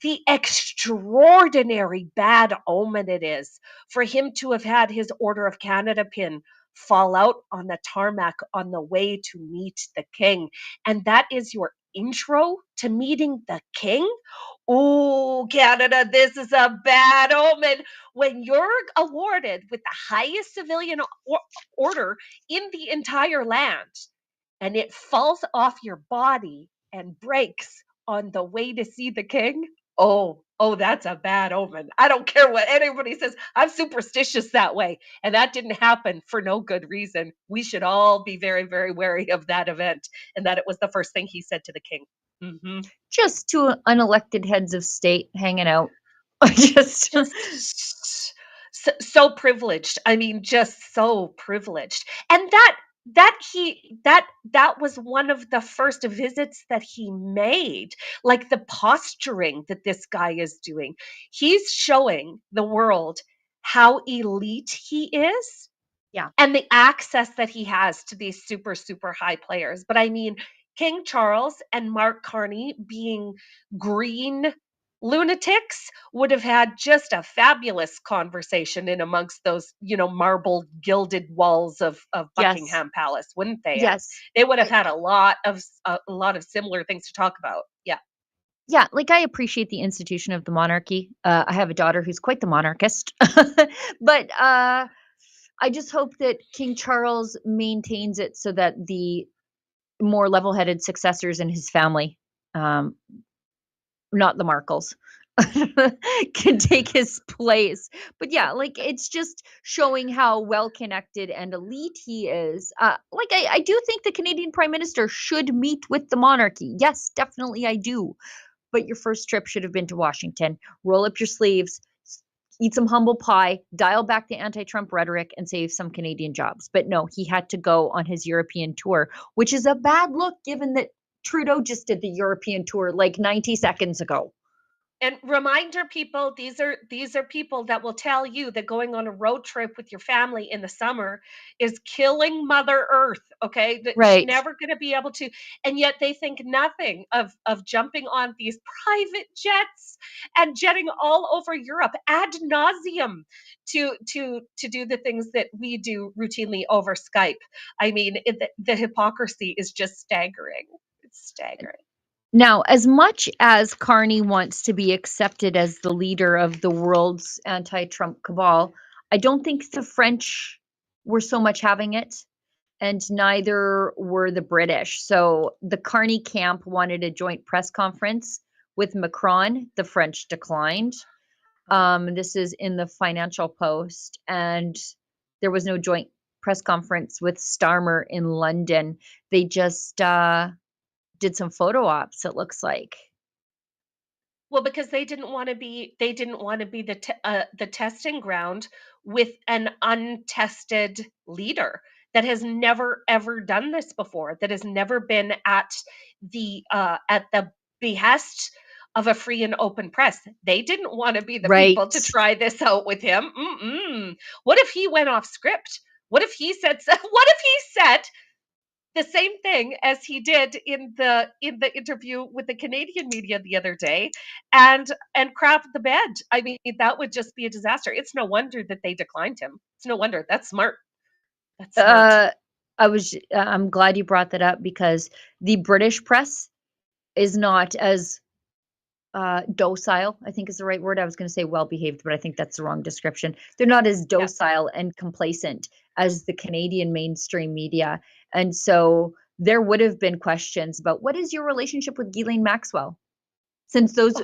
the extraordinary bad omen it is for him to have had his Order of Canada pin fall out on the tarmac on the way to meet the king. And that is your intro to meeting the king? Oh, Canada, this is a bad omen. When you're awarded with the highest civilian order in the entire land, and it falls off your body and breaks on the way to see the king, oh, that's a bad omen. I don't care what anybody says. I'm superstitious that way. And that didn't happen for no good reason. We should all be very, very wary of that event, and that it was the first thing he said to the king. Mm-hmm. Just two unelected heads of state hanging out. just so privileged. I mean, just so privileged. And that was one of the first visits that he made. Like the posturing that this guy is doing. He's showing the world how elite he is. Yeah. And the access that he has to these super, super high players. But I mean, King Charles and Mark Carney being green lunatics would have had just a fabulous conversation in amongst those, marble gilded walls of Yes. Buckingham Palace, wouldn't they? Yes. They would have had a lot of similar things to talk about. Yeah. Yeah, like, I appreciate the institution of the monarchy. I have a daughter who's quite the monarchist. But, I just hope that King Charles maintains it so that the more level-headed successors in his family, um, not the Markles, can take his place. But yeah, like, it's just showing how well connected and elite he is. Like, I do think the Canadian Prime Minister should meet with the monarchy. Yes, definitely I do. But your first trip should have been to Washington. Roll up your sleeves, eat some humble pie, dial back the anti-Trump rhetoric, and save some Canadian jobs. But no, he had to go on his European tour, which is a bad look given that Trudeau just did the European tour like 90 seconds ago. And reminder people, these are people that will tell you that going on a road trip with your family in the summer is killing Mother Earth. Okay, that she's Right. never going to be able to, and yet they think nothing of jumping on these private jets and jetting all over Europe ad nauseum to do the things that we do routinely over Skype. I mean, the hypocrisy is just staggering. It's staggering. Now, as much as Carney wants to be accepted as the leader of the world's anti-Trump cabal, I don't think the French were so much having it, and neither were the British. So the Carney camp wanted a joint press conference with Macron. The French declined. This is in the Financial Post, and there was no joint press conference with Starmer in London. They just did some photo ops, it looks like. Well, because they didn't want to be the testing ground with an untested leader that has never ever done this before, that has never been at the behest of a free and open press. They didn't want to be the people to Right. try this out with him. What if he went off script? What if he said what if he said the same thing as he did in the interview with the Canadian media the other day, and crap the bed? I mean, that would just be a disaster. It's no wonder that they declined him. It's no wonder. That's smart. That's smart. I'm glad you brought that up because the British press is not as docile, I think is the right word. I was going to say well behaved, but I think that's the wrong description. They're not as docile and complacent as the Canadian mainstream media. And so there would have been questions about what is your relationship with Ghislaine Maxwell? Since those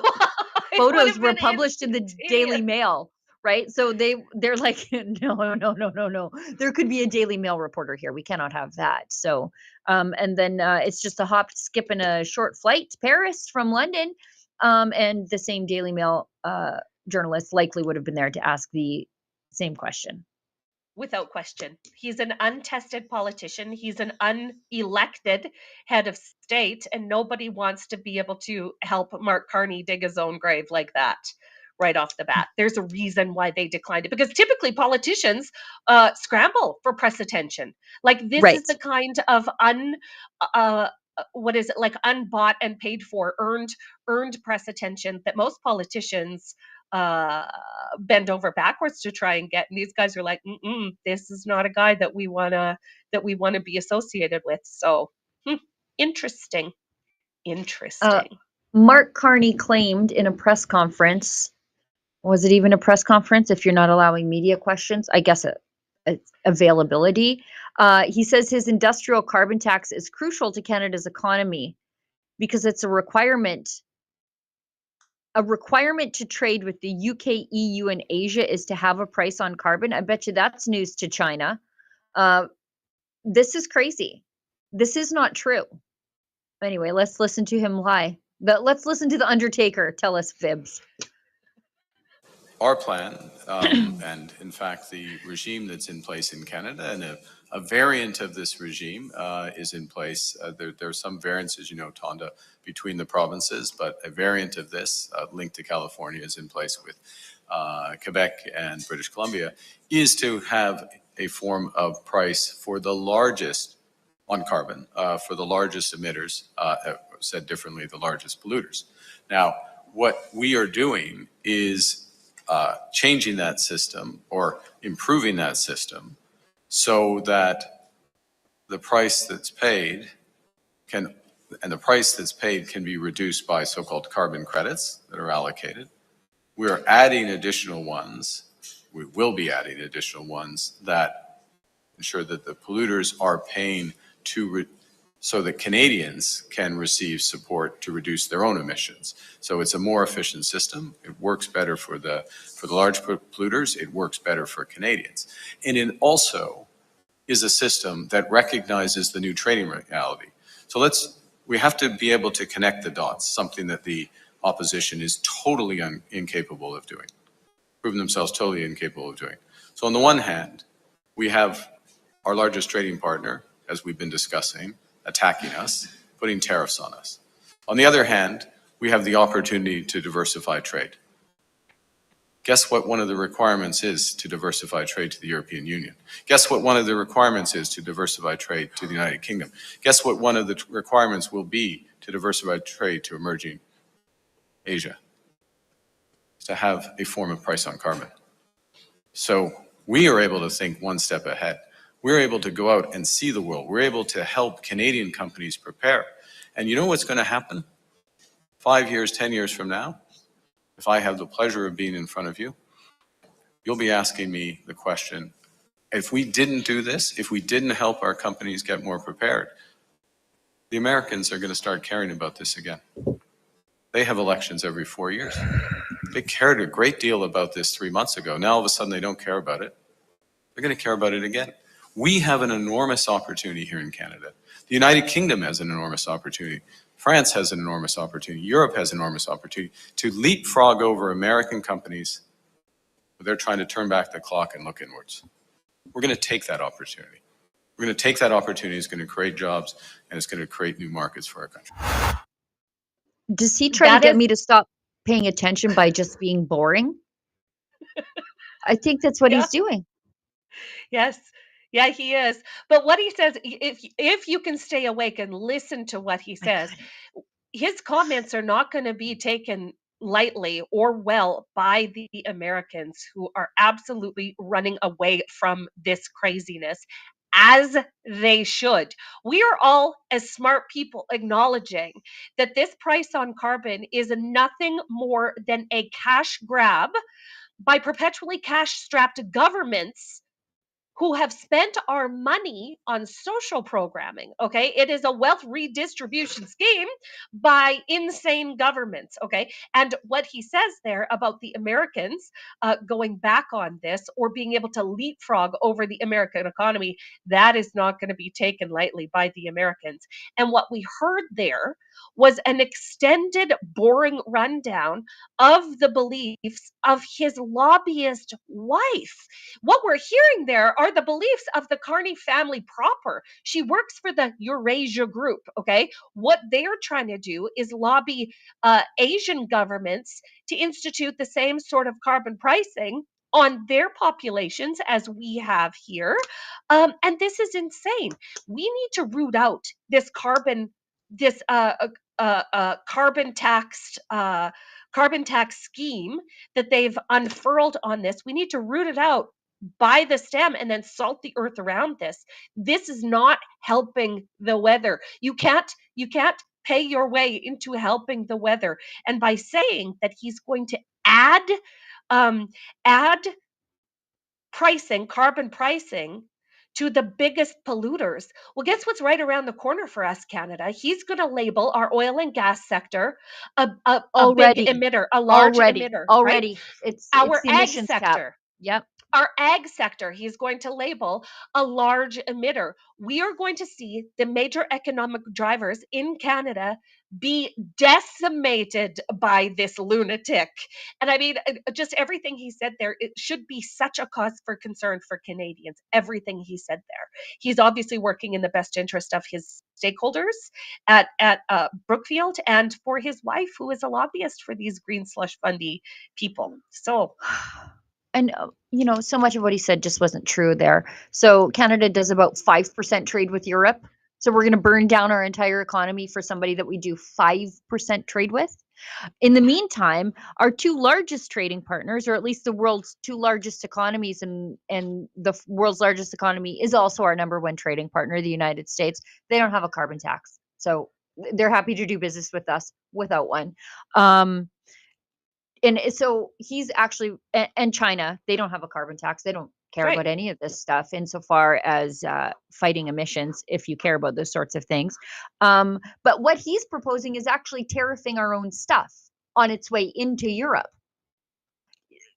photos were published in the Daily Mail, right? So they're like, no. There could be a Daily Mail reporter here. We cannot have that. So, and then it's just a hop, skip, and a short flight to Paris from London. And the same Daily Mail journalist likely would have been there to ask the same question. Without question. He's an untested politician. He's an unelected head of state, and nobody wants to be able to help Mark Carney dig his own grave like that right off the bat. There's a reason why they declined it, because typically politicians scramble for press attention. Like this is the kind of what is it, like unbought and paid for earned press attention that most politicians bend over backwards to try and get, and these guys are like, this is not a guy that we want to be associated with. So interesting. Mark Carney claimed in a press conference, was it even a press conference if you're not allowing media questions? I guess it's availability. He says his industrial carbon tax is crucial to Canada's economy because it's a requirement to trade with the UK, EU, and Asia is to have a price on carbon. I bet you that's news to China. This is crazy. This is not true. Anyway, let's listen to him lie. Let's listen to the Undertaker tell us fibs. Our plan, and in fact, the regime that's in place in Canada, and a variant of this regime is in place. There are some variances, Tonda, between the provinces, but a variant of this linked to California is in place with Quebec and British Columbia, is to have a form of price for the largest on carbon, for the largest emitters, said differently, the largest polluters. Now, what we are doing is changing that system or improving that system so that the price that's paid can be reduced by so-called carbon credits that are allocated. We are adding additional ones. We will be adding additional ones that ensure that the polluters are paying so that Canadians can receive support to reduce their own emissions. So it's a more efficient system. It works better for the large polluters. It works better for Canadians. And it also is a system that recognizes the new trading reality. So we have to be able to connect the dots, something that the opposition is totally incapable of doing, proven themselves totally incapable of doing. So on the one hand, we have our largest trading partner, as we've been discussing, attacking us, putting tariffs on us. On the other hand, we have the opportunity to diversify trade. Guess what one of the requirements is to diversify trade to the European Union? Guess what one of the requirements is to diversify trade to the United Kingdom? Guess what one of the requirements will be to diversify trade to emerging Asia? Is to have a form of price on carbon. So we are able to think one step ahead. We're able to go out and see the world. We're able to help Canadian companies prepare. And you know what's going to happen 5 years, 10 years from now? If I have the pleasure of being in front of you, you'll be asking me the question, if we didn't do this, if we didn't help our companies get more prepared, the Americans are going to start caring about this again. They have elections every 4 years. They cared a great deal about this 3 months ago. Now all of a sudden they don't care about it. They're going to care about it again. We have an enormous opportunity here in Canada. The United Kingdom has an enormous opportunity. France has an enormous opportunity. Europe has an enormous opportunity to leapfrog over American companies. They're trying to turn back the clock and look inwards. We're going to take that opportunity. We're going to take that opportunity. It's going to create jobs and it's going to create new markets for our country. Does he try to get me to stop paying attention by just being boring? I think that's what he's doing. Yes. Yeah, he is. But what he says, if you can stay awake and listen to what he says, his comments are not going to be taken lightly or well by the Americans who are absolutely running away from this craziness, as they should. We are all, as smart people, acknowledging that this price on carbon is nothing more than a cash grab by perpetually cash-strapped governments who have spent our money on social programming, okay? It is a wealth redistribution scheme by insane governments, okay? And what he says there about the Americans going back on this or being able to leapfrog over the American economy, that is not going to be taken lightly by the Americans. And what we heard there was an extended, boring rundown of the beliefs of his lobbyist wife. What we're hearing there are the beliefs of the Carney family proper. She works for the Eurasia Group, okay? What they're trying to do is lobby Asian governments to institute the same sort of carbon pricing on their populations as we have here. And this is insane. We need to root out this carbon tax scheme that they've unfurled on this. We need to root it out by the stem and then salt the earth around this. This is not helping the weather. You can't pay your way into helping the weather. And by saying that he's going to add carbon pricing to the biggest polluters. Well, guess what's right around the corner for us, Canada? He's going to label our oil and gas sector a big emitter, a large emitter. Already. Right? It's our the ag emissions sector. cap. Yep. Our ag sector, he's going to label a large emitter. We are going to see the major economic drivers in Canada be decimated by this lunatic. And I mean, just everything he said there, it should be such a cause for concern for Canadians. Everything he said there. He's obviously working in the best interest of his stakeholders at Brookfield and for his wife, who is a lobbyist for these green slush fundy people. So... And, so much of what he said just wasn't true there. So Canada does about 5% trade with Europe. So we're going to burn down our entire economy for somebody that we do 5% trade with. In the meantime, our two largest trading partners, or at least the world's two largest economies, and the world's largest economy is also our number one trading partner, the United States, they don't have a carbon tax. So they're happy to do business with us without one. And so he's actually, and China, they don't have a carbon tax. They don't care about any of this stuff insofar as fighting emissions, if you care about those sorts of things. But what he's proposing is actually tariffing our own stuff on its way into Europe.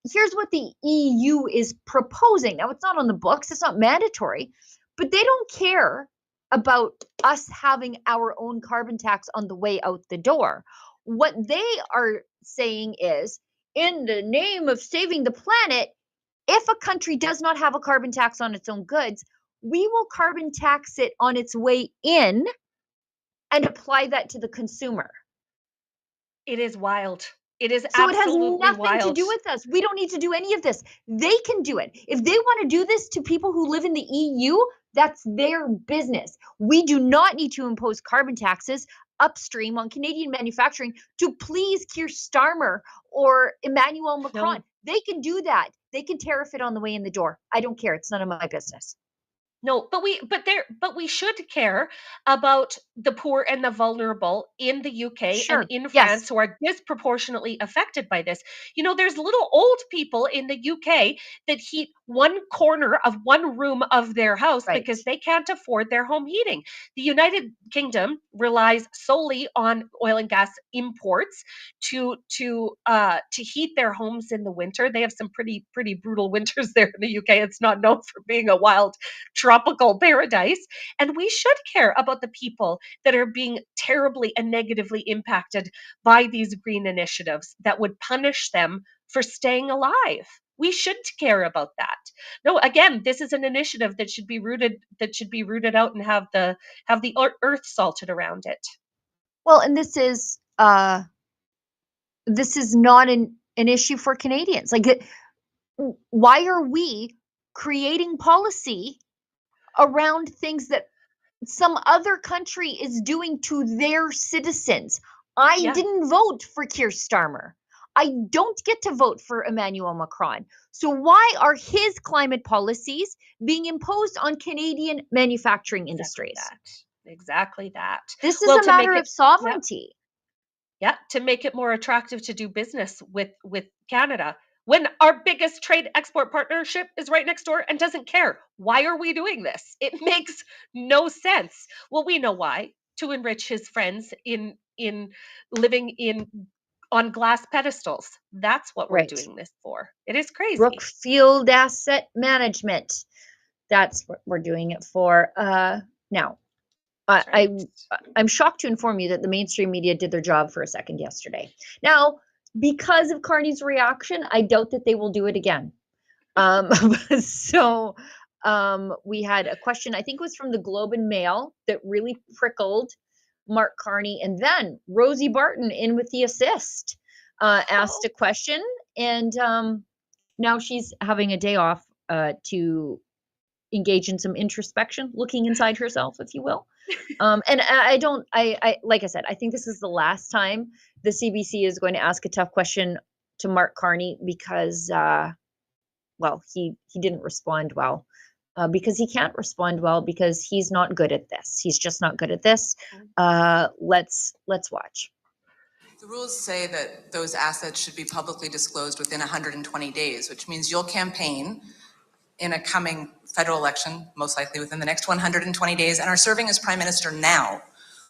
Here's what the EU is proposing. Now, it's not on the books, it's not mandatory, but they don't care about us having our own carbon tax on the way out the door. What they are saying is, in the name of saving the planet, if a country does not have a carbon tax on its own goods, we will carbon tax it on its way in and apply that to the consumer. It is wild. It is so absolutely it has nothing wild. to do with us. We don't need to do any of this. They can do it. If they want to do this to people who live in the EU, that's their business. We do not need to impose carbon taxes upstream on Canadian manufacturing to please Keir Starmer or Emmanuel Macron. No. They can do that. They can tariff it on the way in the door. I don't care. It's none of my business. No, but we should care about the poor and the vulnerable in the UK and in France who are disproportionately affected by this. You know, there's little old people in the UK that heat one corner of one room of their house because they can't afford their home heating. The United Kingdom relies solely on oil and gas imports to heat their homes in the winter. They have some pretty brutal winters there in the UK. It's not known for being a wild tropical paradise. And we should care about the people that are being terribly and negatively impacted by these green initiatives that would punish them for staying alive. We should care about that. No, again, this is an initiative that should be rooted out and have the earth salted around it. Well, and this is not an issue for Canadians. Like, why are we creating policy around things that some other country is doing to their citizens? I didn't vote for Keir Starmer. I don't get to vote for Emmanuel Macron. So why are his climate policies being imposed on Canadian manufacturing industries? Exactly that. This is a matter of sovereignty. Yeah, to make it more attractive to do business with Canada. When our biggest trade export partnership is right next door and doesn't care. Why are we doing this? It makes no sense. Well, we know why. To enrich his friends in living on glass pedestals. That's what we're doing this for. It is crazy. Brookfield Asset Management. That's what we're doing it for. Now, I'm shocked to inform you that the mainstream media did their job for a second yesterday. Now, because of Carney's reaction, I doubt that they will do it again. So we had a question, I think it was from the Globe and Mail, that really prickled Mark Carney. And then Rosie Barton, in with the assist, asked a question. And now she's having a day off to engage in some introspection, looking inside herself, if you will. And I like I said, I think this is the last time the CBC is going to ask a tough question to Mark Carney because, he didn't respond well. Because he can't respond well because he's not good at this. He's just not good at this. Let's watch. The rules say that those assets should be publicly disclosed within 120 days, which means you'll campaign in a coming federal election, most likely within the next 120 days, and are serving as Prime Minister now,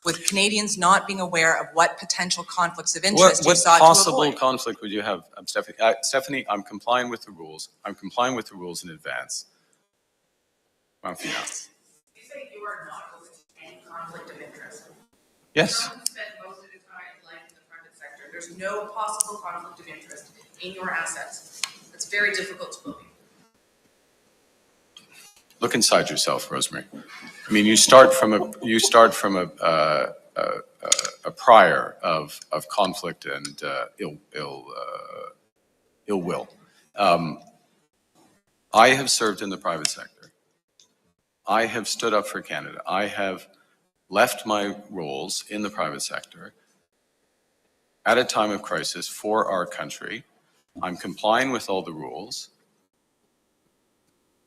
with Canadians not being aware of what potential conflicts of interest you sought to avoid. What possible conflict would you have, Stephanie? Stephanie, I'm complying with the rules. I'm complying with the rules in advance. You say you are not going to any conflict of interest. Yes. Trump spent most of his life in the private sector. There's no possible conflict of interest in your assets. It's very difficult to believe. Look inside yourself, Rosemary. I mean, you start from a prior of conflict and ill will. I have served in the private sector. I have stood up for Canada. I have left my roles in the private sector at a time of crisis for our country. I'm complying with all the rules.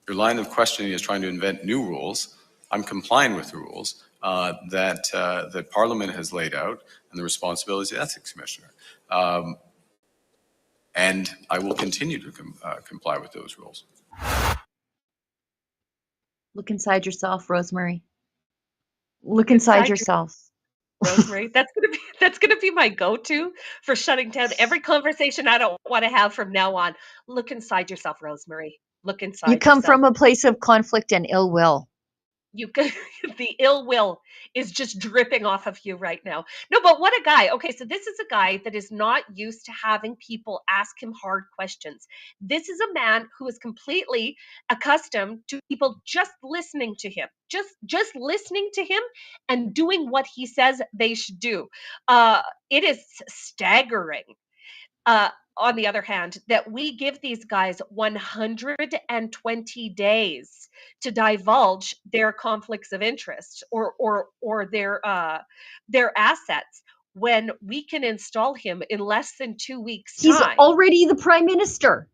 Your line of questioning is trying to invent new rules. I'm complying with the rules that Parliament has laid out and the responsibilities of the Ethics Commissioner. And I will continue to comply with those rules. Look inside yourself, Rosemary. Look inside yourself. Rosemary, that's gonna be my go-to for shutting down every conversation I don't want to have from now on. Look inside yourself, Rosemary. Look inside You come yourself. from a place of conflict and ill will. You could, the ill will is just dripping off of you right now. No, but what a guy. Okay, so this is a guy that is not used to having people ask him hard questions. This is a man who is completely accustomed to people just listening to him, just listening to him and doing what he says they should do. It is staggering. On the other hand, that we give these guys 120 days to divulge their conflicts of interest or their assets when we can install him in less than 2 weeks' He's time. already the prime minister.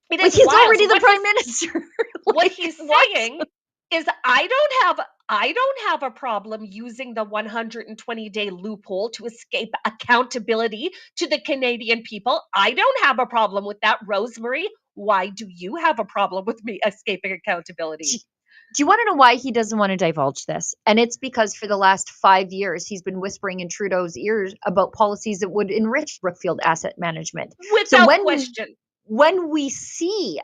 It Like is he's wild. already the prime minister. What he's saying is I don't have a problem using the 120-day loophole to escape accountability to the Canadian people. I don't have a problem with that, Rosemary. Why do you have a problem with me escaping accountability? Do you want to know why he doesn't want to divulge this? And it's because for the last 5 years, he's been whispering in Trudeau's ears about policies that would enrich Brookfield Asset Management. Without question. When we see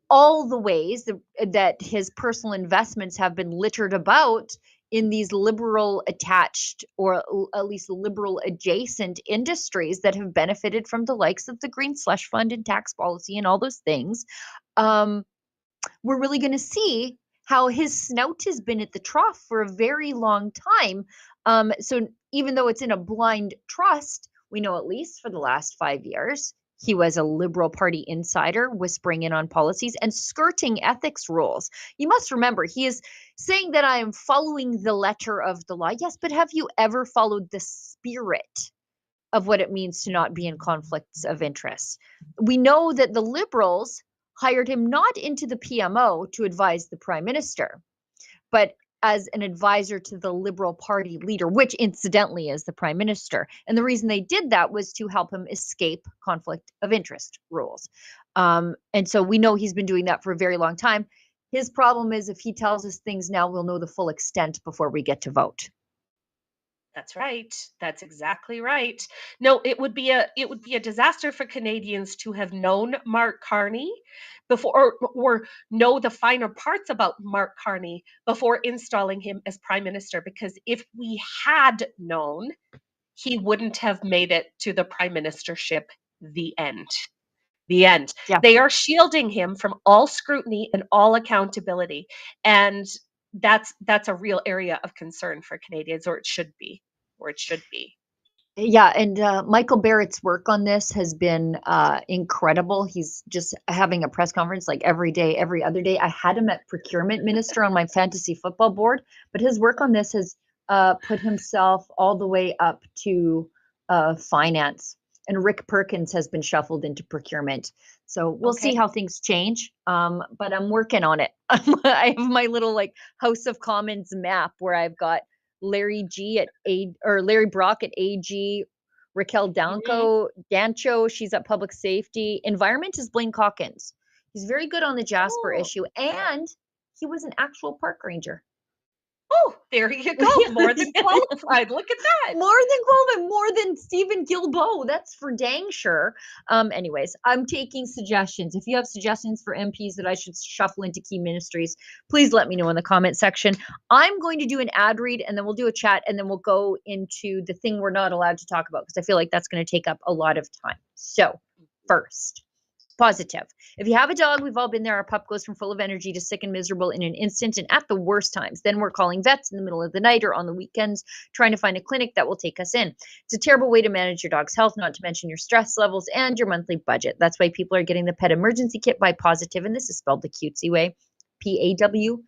all the ways that his personal investments have been littered about in these liberal attached or at least liberal adjacent industries that have benefited from the likes of the Green Slush Fund and tax policy and all those things, we're really going to see how his snout has been at the trough for a very long time. So even though it's in a blind trust, we know at least for the last 5 years, he was a Liberal Party insider whispering in on policies and skirting ethics rules. You must remember, he is saying that I am following the letter of the law. Yes, but have you ever followed the spirit of what it means to not be in conflicts of interest? We know that the Liberals hired him not into the PMO to advise the Prime Minister, but as an advisor to the Liberal Party leader, which incidentally is the Prime Minister. And the reason they did that was to help him escape conflict of interest rules. And so we know he's been doing that for a very long time. His problem is if he tells us things now, we'll know the full extent before we get to vote. That's right. That's exactly right. No, it would be a disaster for Canadians to have known Mark Carney before or know the finer parts about Mark Carney before installing him as prime minister, because if we had known, he wouldn't have made it to the prime ministership. The end. The end. Yeah. They are shielding him from all scrutiny and all accountability. And that's a real area of concern for Canadians, or it should be. Yeah, and Michael Barrett's work on this has been incredible. He's just having a press conference like every day, every other day. I had him at procurement minister on my fantasy football board, but his work on this has put himself all the way up to finance. And Rick Perkins has been shuffled into procurement. So we'll see how things change. But I'm working on it. I have my little like House of Commons map where I've got Larry Brock at AG, Raquel Dancho, she's at Public Safety. Environment is Blaine Calkins. He's very good on the Jasper issue, and he was an actual park ranger. Oh, there you go. More than qualified. Look at that. More than qualified. More than Stephen Guilbeault. That's for dang sure. Anyways, I'm taking suggestions. If you have suggestions for MPs that I should shuffle into key ministries, please let me know in the comment section. I'm going to do an ad read, and then we'll do a chat, and then we'll go into the thing we're not allowed to talk about, because I feel like that's going to take up a lot of time. So first, positive. If you have a dog, we've all been there. Our pup goes from full of energy to sick and miserable in an instant and at the worst times. Then we're calling vets in the middle of the night or on the weekends, trying to find a clinic that will take us in. It's a terrible way to manage your dog's health, not to mention your stress levels and your monthly budget. That's why people are getting the Pet Emergency Kit by Positive, and this is spelled the cutesy way, PAW.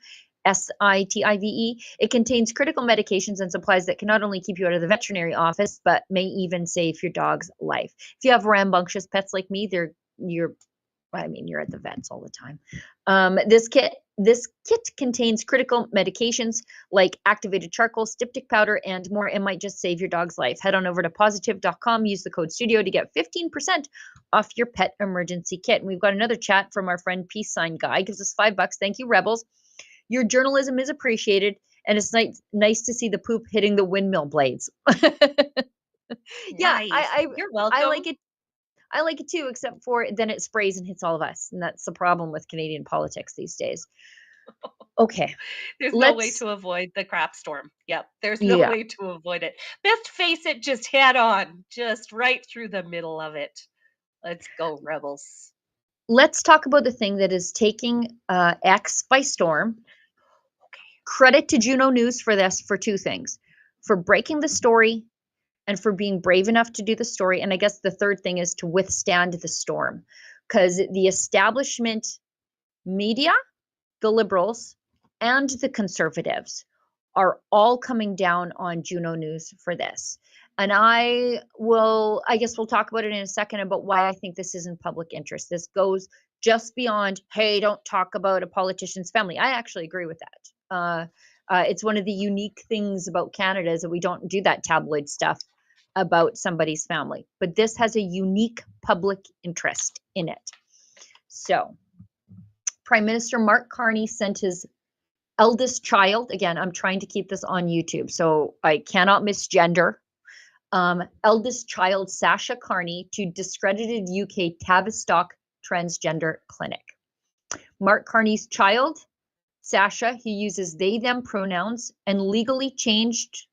SITIVE. It contains critical medications and supplies that can not only keep you out of the veterinary office, but may even save your dog's life. If you have rambunctious pets like me, you're at the vets all the time. This kit contains critical medications like activated charcoal, styptic powder, and more. It might just save your dog's life. Head on over to positive.com, use the code studio to get 15% off your pet emergency kit. And we've got another chat from our friend Peace Sign Guy. Gives us $5. Thank you, Rebels. Your journalism is appreciated, and it's nice to see the poop hitting the windmill blades. Yeah, nice. You're welcome. I like it. I like it too, except for then it sprays and hits all of us. And that's the problem with Canadian politics these days. Okay. There's no way to avoid the crap storm. Yep. There's no way to avoid it. Best face it just head on, just right through the middle of it. Let's go, Rebels. Let's talk about the thing that is taking X by storm. Okay. Credit to Juno News for this, for two things. For breaking the story and for being brave enough to do the story. And I guess the third thing is to withstand the storm, because the establishment media, the Liberals, and the Conservatives are all coming down on Juno News for this. And I guess we'll talk about it in a second about why I think this is in public interest. This goes just beyond, hey, don't talk about a politician's family. I actually agree with that. It's one of the unique things about Canada is that we don't do that tabloid stuff about somebody's family, but this has a unique public interest in it. So Prime Minister Mark Carney sent his eldest child, again, I'm trying to keep this on YouTube, so I cannot misgender, eldest child Sasha Carney to discredited UK Tavistock transgender clinic. Mark Carney's child, Sasha, he uses they, them pronouns and legally changed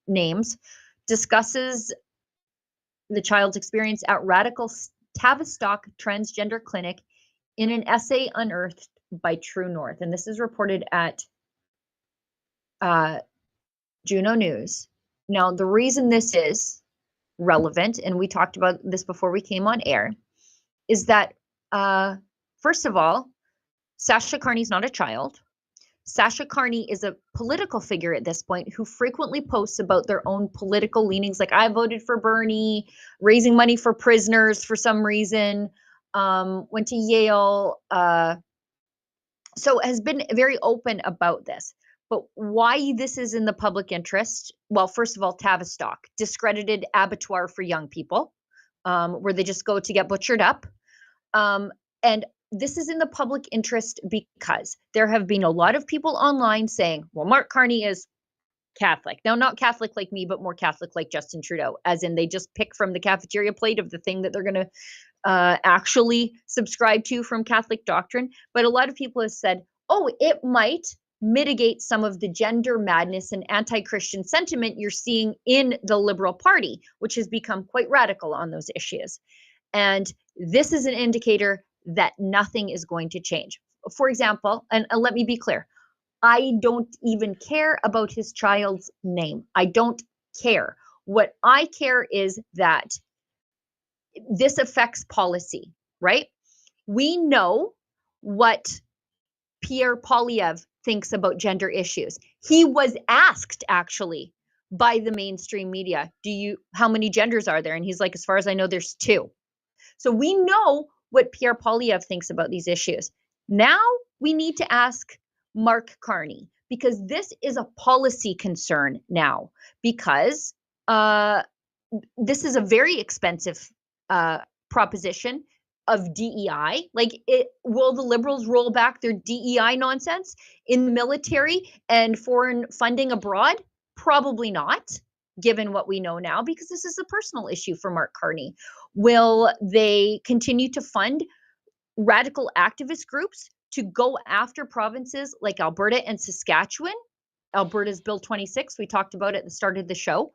names, discusses the child's experience at radical Tavistock transgender clinic in an essay unearthed by True North. And this is reported at Juno News. Now, the reason this is relevant, and we talked about this before we came on air, is that, first of all, Sasha Carney's not a child. Sasha Carney is a political figure at this point who frequently posts about their own political leanings, like I voted for Bernie, raising money for prisoners for some reason, went to Yale, so has been very open about this. But why this is in the public interest? Well, first of all, Tavistock, discredited abattoir for young people, where they just go to get butchered up. And this is in the public interest because there have been a lot of people online saying, well, Mark Carney is Catholic. Now, not Catholic like me, but more Catholic like Justin Trudeau, as in they just pick from the cafeteria plate of the thing that they're going to actually subscribe to from Catholic doctrine. But a lot of people have said, oh, it might mitigate some of the gender madness and anti-Christian sentiment you're seeing in the Liberal Party, which has become quite radical on those issues. And this is an indicator that nothing is going to change. For example, and let me be clear, I don't even care about his child's name. I don't care. What I care is that this affects policy, right? We know what Pierre Poilievre thinks about gender issues. He was asked actually by the mainstream media, how many genders are there? And he's like, as far as I know, there's 2. So we know what Pierre Poilievre thinks about these issues. Now we need to ask Mark Carney, because this is a policy concern now, because this is a very expensive proposition of DEI. Will the Liberals roll back their DEI nonsense in the military and foreign funding abroad? Probably not, given what we know now, because this is a personal issue for Mark Carney. Will they continue to fund radical activist groups to go after provinces like Alberta and Saskatchewan? Alberta's Bill 26, we talked about at the start of the show.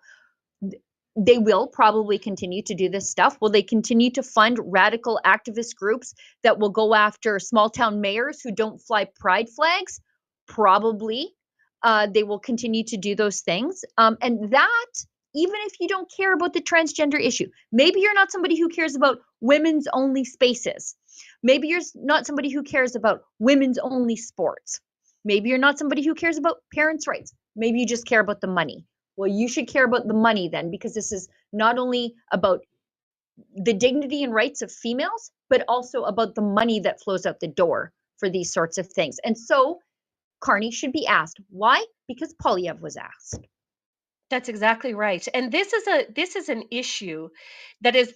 They will probably continue to do this stuff. Will they continue to fund radical activist groups that will go after small town mayors who don't fly pride flags? Probably. They will continue to do those things. And that, even if you don't care about the transgender issue, maybe you're not somebody who cares about women's only spaces. Maybe you're not somebody who cares about women's only sports. Maybe you're not somebody who cares about parents' rights. Maybe you just care about the money. Well, you should care about the money then, because this is not only about the dignity and rights of females, but also about the money that flows out the door for these sorts of things. And so Carney should be asked. Why? Because Poilievre was asked. That's exactly right. And this is an issue that is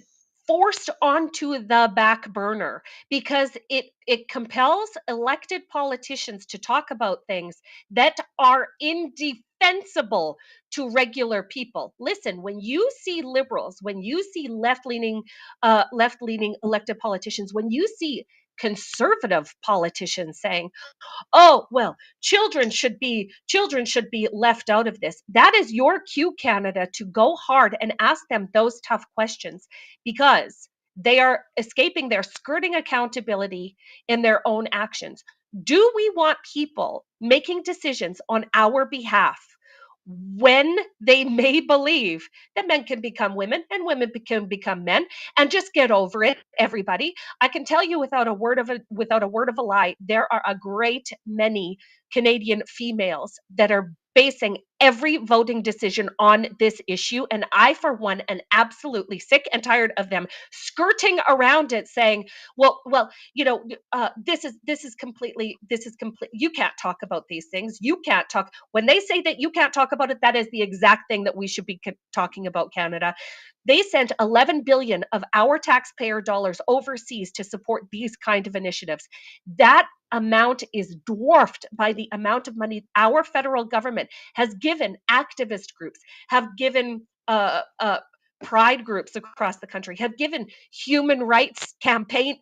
forced onto the back burner because it compels elected politicians to talk about things that are indefensible to regular people. Listen, when you see liberals, when you see left-leaning elected politicians, when you see conservative politicians saying, oh, well, children should be left out of this. That is your cue, Canada, to go hard and ask them those tough questions, because they are escaping, they're skirting accountability in their own actions. Do we want people making decisions on our behalf when they may believe that men can become women and women can become men, and just get over it, everybody? I can tell you without a word of a lie, there are a great many Canadian females that are basing every voting decision on this issue, and I, for one, am absolutely sick and tired of them skirting around it, saying, well, this is completely. You can't talk about these things. You can't talk. When they say that you can't talk about it, that is the exact thing that we should be talking about, Canada. They sent 11 billion of our taxpayer dollars overseas to support these kind of initiatives. That amount is dwarfed by the amount of money our federal government has given activist groups, have given pride groups across the country, have given human rights campaigners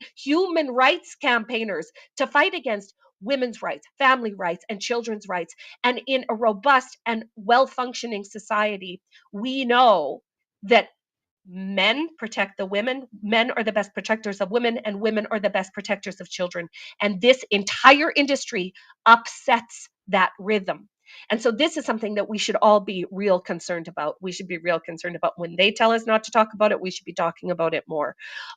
to fight against women's rights, family rights, and children's rights. And in a robust and well-functioning society, we know that men protect the women, men are the best protectors of women, and women are the best protectors of children. And this entire industry upsets that rhythm. And so this is something that we should all be real concerned about. We should be real concerned about. When they tell us not to talk about it, we should be talking about it more.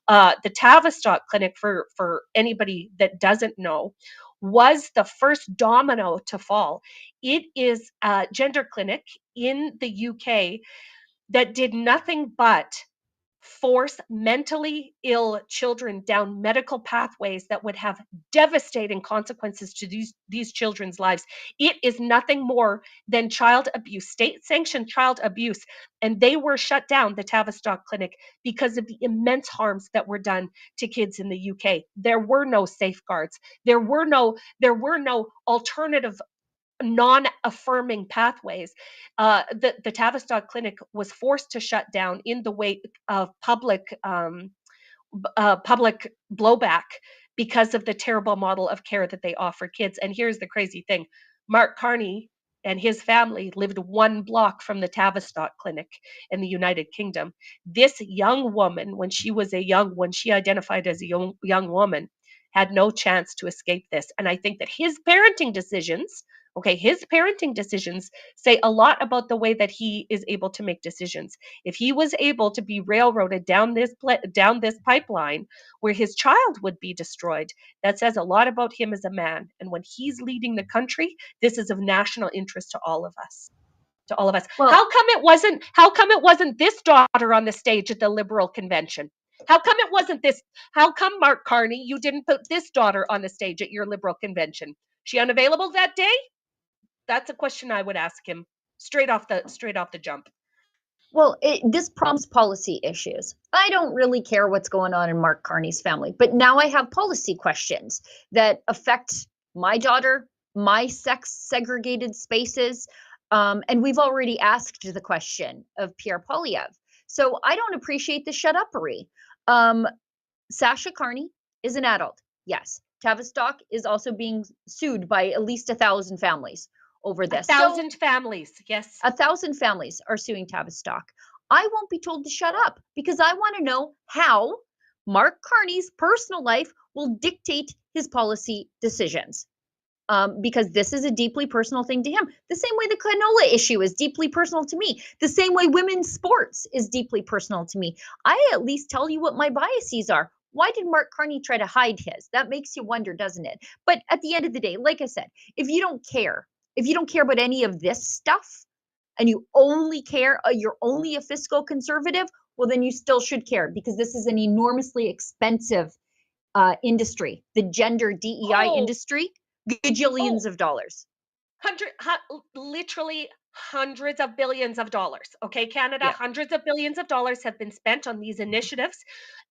The Tavistock Clinic, for anybody that doesn't know, was the first domino to fall. It is a gender clinic in the UK that did nothing but force mentally ill children down medical pathways that would have devastating consequences to these children's lives. It is nothing more than child abuse, state-sanctioned child abuse. And they were shut down, the Tavistock Clinic, because of the immense harms that were done to kids in the UK. There were no safeguards. There were no alternative non-affirming pathways. The Tavistock Clinic was forced to shut down in the wake of public blowback because of the terrible model of care that they offer kids. And here's the crazy thing: Mark Carney and his family lived 1 block from the Tavistock Clinic in the United Kingdom. This young woman, when she identified as a young woman, had no chance to escape this. And I think that his parenting decisions say a lot about the way that he is able to make decisions. If he was able to be railroaded down this pipeline where his child would be destroyed, that says a lot about him as a man. And when he's leading the country, this is of national interest to all of us. Well, how come it wasn't this daughter on the stage at the Liberal convention? How come, Mark Carney, you didn't put this daughter on the stage at your Liberal convention? She unavailable that day? That's a question I would ask him straight off the jump. Well, this prompts policy issues. I don't really care what's going on in Mark Carney's family, but now I have policy questions that affect my daughter, my sex-segregated spaces, and we've already asked the question of Pierre Poilievre. So I don't appreciate the shut-uppery. Sasha Carney is an adult, yes. Tavistock is also being sued by at least 1,000 families over this. 1,000 families, yes. 1,000 families are suing Tavistock. I won't be told to shut up because I want to know how Mark Carney's personal life will dictate his policy decisions. Because this is a deeply personal thing to him. The same way the canola issue is deeply personal to me. The same way women's sports is deeply personal to me. I at least tell you what my biases are. Why did Mark Carney try to hide his? That makes you wonder, doesn't it? But at the end of the day, like I said, if you don't care about any of this stuff, and you only care, you're only a fiscal conservative, well, then you still should care, because this is an enormously expensive industry, the gender DEI industry, gajillions of dollars. Literally hundreds of billions of dollars. Okay, Canada, Yeah. hundreds of billions of dollars have been spent on these initiatives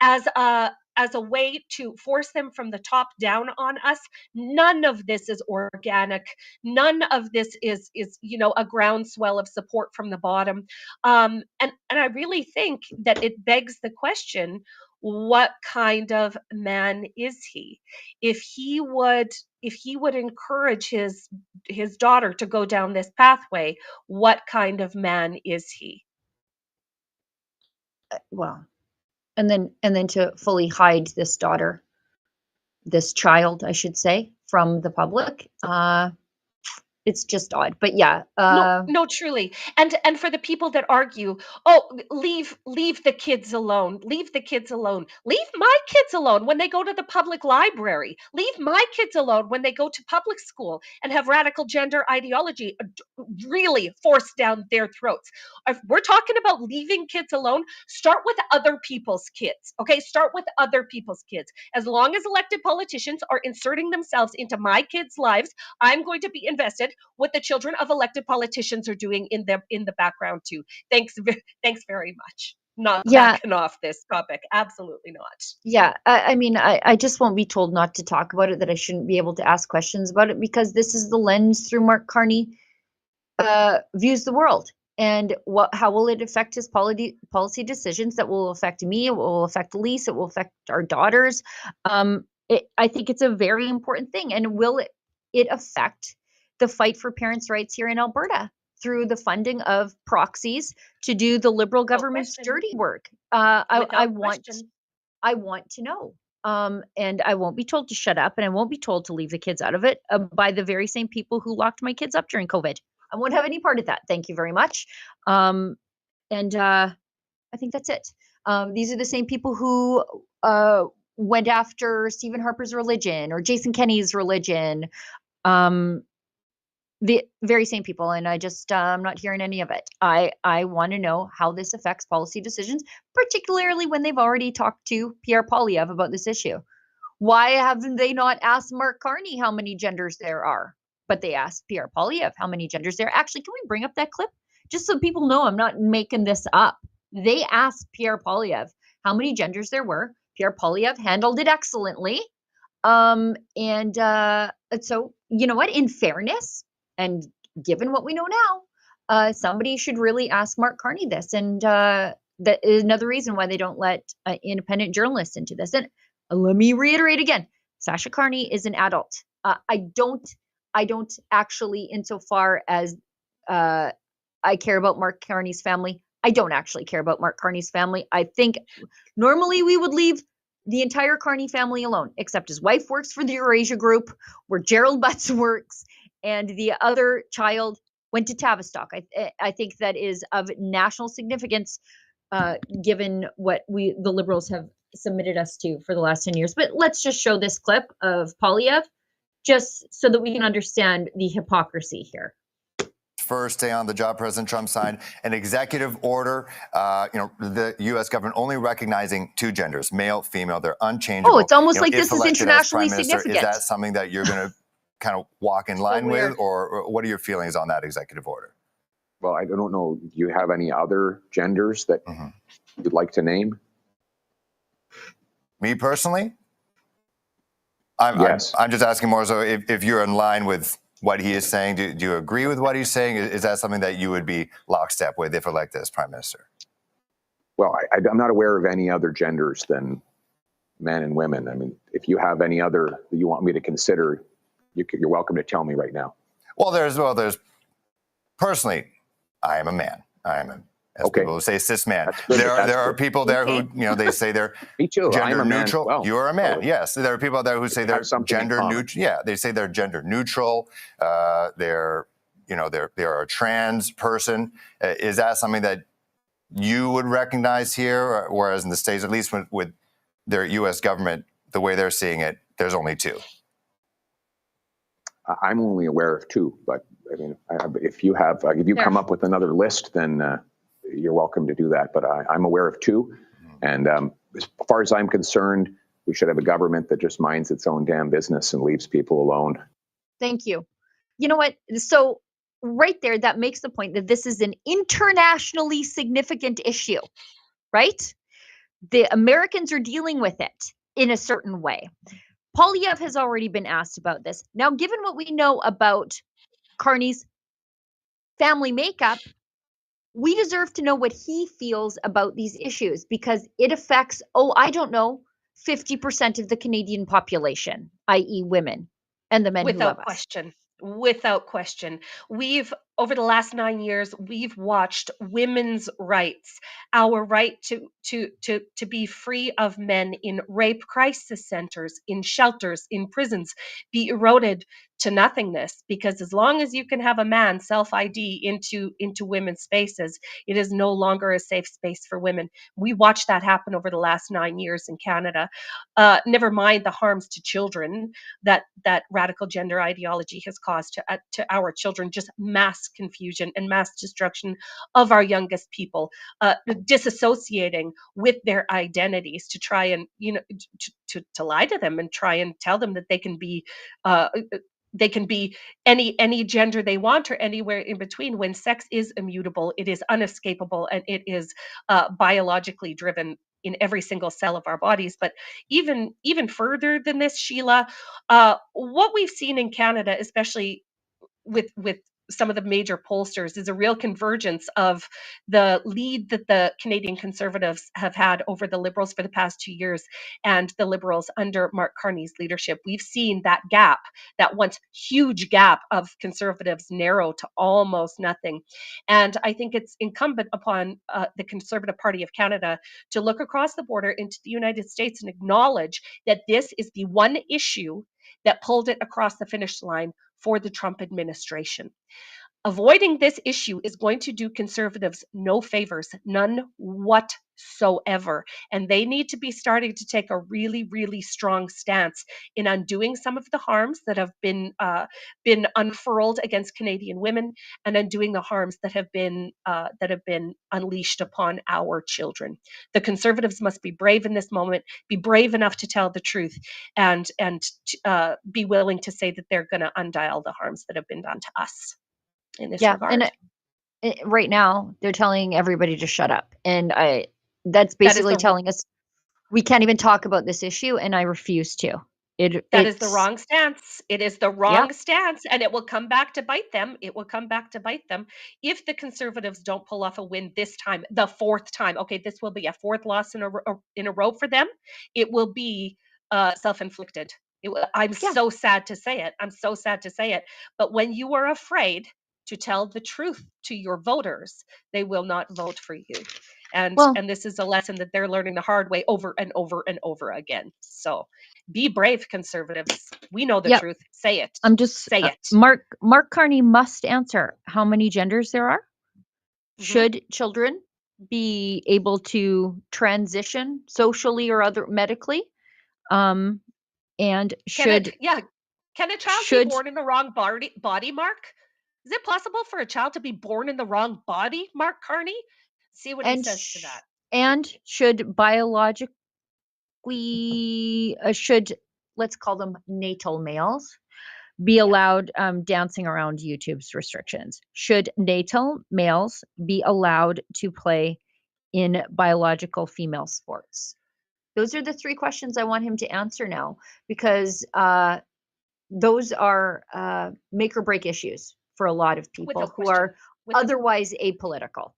as a way to force them from the top down on us. None of this is organic. None of this is a groundswell of support from the bottom. And I really think that it begs the question, what kind of man is he? If he would encourage his daughter to go down this pathway, what kind of man is he? Well, and then to fully hide this child, I should say, from the public, it's just odd. But yeah, No, truly. And for the people that argue, oh, leave the kids alone. Leave the kids alone. Leave my kids alone when they go to the public library. Leave my kids alone when they go to public school and have radical gender ideology really forced down their throats. If we're talking about leaving kids alone, start with other people's kids. Okay? Start with other people's kids. As long as elected politicians are inserting themselves into my kids' lives, I'm going to be invested what the children of elected politicians are doing in the background too. Thanks very much. Not backing off this topic. Absolutely not. Yeah, I mean, I just won't be told not to talk about it, that I shouldn't be able to ask questions about it, because this is the lens through Mark Carney views the world. And how will it affect his policy decisions that will affect me? It will affect Elise. It will affect our daughters. I think it's a very important thing. And will it affect the fight for parents' rights here in Alberta through the funding of proxies to do the Liberal government's dirty work? I want to know. And I won't be told to shut up, and I won't be told to leave the kids out of it by the very same people who locked my kids up during COVID. I won't have any part of that. Thank you very much. And I think that's it. These are the same people who went after Stephen Harper's religion or Jason Kenney's religion. The very same people, and I'm not hearing any of it. I want to know how this affects policy decisions, particularly when they've already talked to Pierre Poilievre about this issue. Why haven't they not asked Mark Carney how many genders there are? But they asked Pierre Poilievre how many genders there are. Actually, can we bring up that clip? Just so people know I'm not making this up. They asked Pierre Poilievre how many genders there were. Pierre Poilievre handled it excellently. So, you know what? In fairness, and given what we know now, somebody should really ask Mark Carney this. And that is another reason why they don't let independent journalists into this. And let me reiterate again, Sasha Carney is an adult. I don't actually, insofar as I care about Mark Carney's family, I don't actually care about Mark Carney's family. I think normally we would leave the entire Carney family alone, except his wife works for the Eurasia Group, where Gerald Butts works, and the other child went to Tavistock. I think that is of national significance, given what the Liberals have submitted us to for the last 10 years. But let's just show this clip of Poilievre, just so that we can understand the hypocrisy here. First day on the job, President Trump signed an executive order, the U.S. government only recognizing two genders, male, female. They're unchangeable. Oh, it's almost like this is internationally significant. Is that something that you're going to kind of walk in line with, or what are your feelings on that executive order? Well, I don't know. Do you have any other genders that you'd like to name? Me personally? Yes. I'm just asking more so if you're in line with what he is saying. Do you agree with what he's saying? Is that something that you would be lockstep with if elected as Prime Minister? Well, I'm not aware of any other genders than men and women. I mean, if you have any other that you want me to consider, you're welcome to tell me right now. Well, there's personally, I am a man. I am people who say cis man. There are people there who, they say they're me too. Gender I'm a neutral. Man. Well, you are a man. Yes. There are people there who say they're gender neutral. Yeah. They say they're gender neutral. They're a trans person. Is that something that you would recognize here? Whereas in the States, at least with their U.S. government, the way they're seeing it, there's only 2. I'm only aware of 2, but I mean, if you come up with another list, then you're welcome to do that. But I'm aware of 2, and as far as I'm concerned, we should have a government that just minds its own damn business and leaves people alone. Thank you. You know what? So right there, that makes the point that this is an internationally significant issue, right? The Americans are dealing with it in a certain way. Polyev has already been asked about this. Now, given what we know about Carney's family makeup, we deserve to know what he feels about these issues, because it affects, 50% of the Canadian population, i.e. women and the men who love us. Without question. Over the last 9 years, we've watched women's rights, our right to be free of men in rape crisis centers, in shelters, in prisons, be eroded to nothingness. Because as long as you can have a man self-ID into women's spaces, it is no longer a safe space for women. We watched that happen over the last 9 years in Canada. Never mind the harms to children that radical gender ideology has caused to our children, just mass confusion and mass destruction of our youngest people, disassociating with their identities to try and, to lie to them and try and tell them that they can be any gender they want or anywhere in between, when sex is immutable, it is unescapable, and it is biologically driven in every single cell of our bodies. But even further than this, Sheila, what we've seen in Canada, especially with some of the major pollsters, is a real convergence of the lead that the Canadian Conservatives have had over the Liberals for the past 2 years, and the Liberals under Mark Carney's leadership. We've seen that gap, that once huge gap of Conservatives, narrow to almost nothing. And I think it's incumbent upon the Conservative Party of Canada to look across the border into the United States and acknowledge that this is the one issue that pulled it across the finish line for the Trump administration. Avoiding this issue is going to do Conservatives no favors, none whatsoever. And they need to be starting to take a really, really strong stance in undoing some of the harms that have been unfurled against Canadian women, and undoing the harms that have been unleashed upon our children. The Conservatives must be brave in this moment, be brave enough to tell the truth, and be willing to say that they're going to undial the harms that have been done to us in this regard. And right now they're telling everybody to shut up, and that's basically telling us we can't even talk about this issue, and I refuse to. That is the wrong stance. It is the wrong stance, and it will come back to bite them. It will come back to bite them if the Conservatives don't pull off a win this time, the 4th time. Okay, this will be a 4th loss in a row for them. It will be self-inflicted. I'm so sad to say it. I'm so sad to say it. But when you are afraid to tell the truth to your voters, they will not vote for you. And this is a lesson that they're learning the hard way over and over and over again. So be brave, Conservatives. We know the truth. Say it. I'm just say it. Mark Carney must answer how many genders there are. Mm-hmm. Should children be able to transition socially or medically? And can a child be born in the wrong body, Mark? Is it possible for a child to be born in the wrong body, Mark Carney? See what he says to that. And should biologically, let's call them natal males, be allowed dancing around YouTube's restrictions? Should natal males be allowed to play in biological female sports? Those are the 3 questions I want him to answer now, because those are make or break issues for a lot of people who are otherwise apolitical.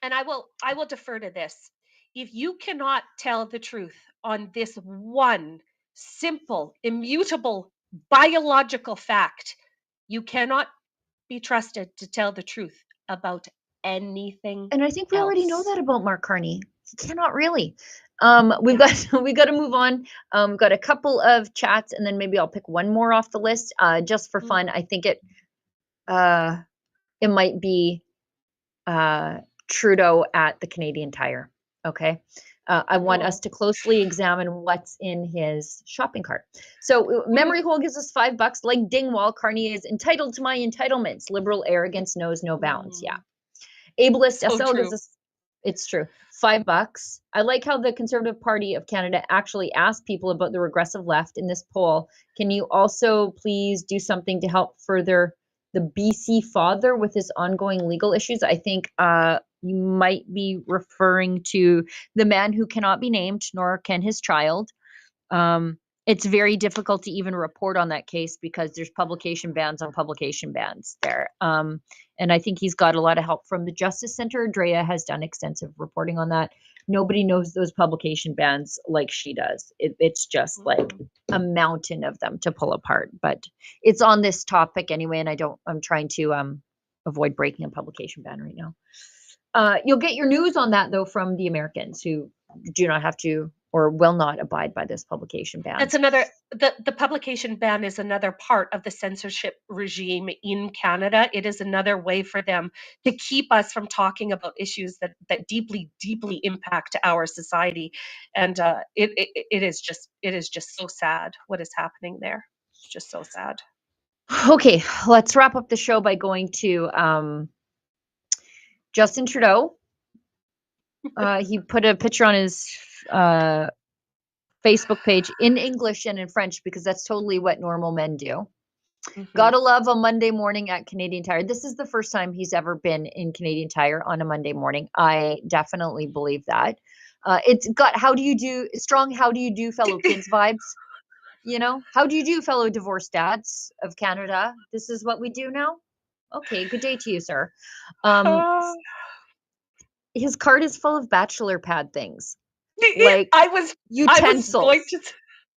And I will defer to this. If you cannot tell the truth on this one simple, immutable, biological fact, you cannot be trusted to tell the truth about anything. And I think we already know that about Mark Carney. He cannot really. We got to move on. We've got a couple of chats, and then maybe I'll pick one more off the list just for fun. I think it might be Trudeau at the Canadian Tire. Okay. I want us to closely examine what's in his shopping cart. So memory hole gives us $5. Like Dingwall, Carney is entitled to my entitlements. Liberal arrogance knows no bounds. Yeah. Ableist So SL true. gives us, it's true, $5. I like how the Conservative Party of Canada actually asked people about the regressive left in this poll. Can you also please do something to help further the BC father with his ongoing legal issues? I think you might be referring to the man who cannot be named, nor can his child. It's very difficult to even report on that case because there's publication bans on publication bans there. And I think he's got a lot of help from the Justice Center. Drea has done extensive reporting on that. Nobody knows those publication bans like she does. It's just like a mountain of them to pull apart. But it's on this topic anyway, and I'm trying to avoid breaking a publication ban right now. You'll get your news on that though from the Americans who do not have to or will not abide by this publication ban. That's another, the publication ban is another part of the censorship regime in Canada. It is another way for them to keep us from talking about issues that deeply, deeply impact our society. And it is just so sad what is happening there. It's just so sad. Okay, let's wrap up the show by going to Justin Trudeau. He put a picture on his Facebook page in English and in French because that's totally what normal men do. Gotta love a Monday morning at Canadian Tire. This is the first time he's ever been in Canadian Tire on a Monday morning. I definitely believe that. It's got how do you do fellow kids vibes. You know, how do you do fellow divorced dads of Canada? This is what we do now. Okay, good day to you, sir. His cart is full of bachelor pad things. Like utensils.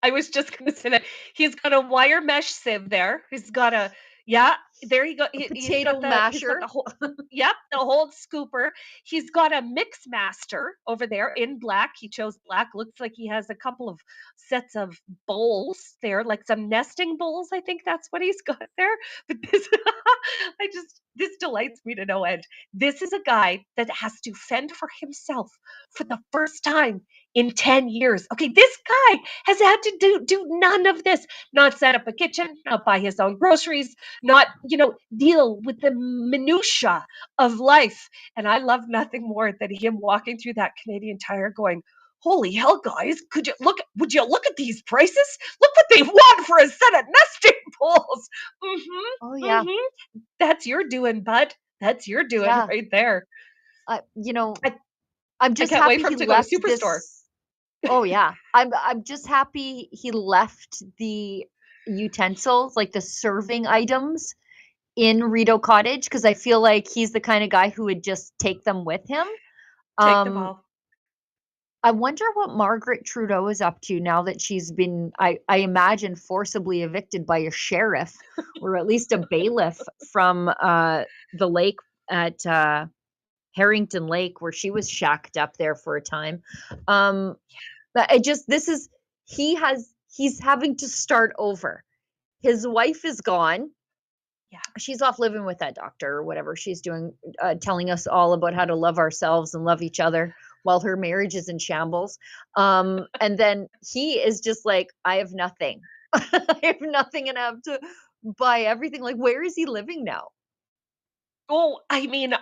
I was just going to say that he's got a wire mesh sieve there. He's got there you go. Potato masher. The whole scooper. He's got a mix master over there in black. He chose black. Looks like he has a couple of sets of bowls there, like some nesting bowls. I think that's what he's got there. But this delights me to no end. This is a guy that has to fend for himself for the first time in 10 years. Okay, this guy has had to do none of this. Not set up a kitchen, not buy his own groceries, not, deal with the minutia of life. And I love nothing more than him walking through that Canadian Tire going, holy hell, guys, would you look at these prices? Look what they want for a set of nesting bowls. Oh, yeah. That's your doing, bud. That's your doing right there. I'm just happy wait for him he to go to left Superstore. Oh yeah. I'm just happy he left the utensils, like the serving items in Rideau Cottage, because I feel like he's the kind of guy who would just take them with him. Take them all. I wonder what Margaret Trudeau is up to now that she's been, I imagine, forcibly evicted by a sheriff or at least a bailiff from the lake at Harrington Lake, where she was shacked up there for a time. But he's having to start over. His wife is gone. Yeah. She's off living with that doctor or whatever she's doing, telling us all about how to love ourselves and love each other while her marriage is in shambles. And then he is just like, I have nothing. I have nothing and I have to buy everything. Like, where is he living now? Oh, I mean,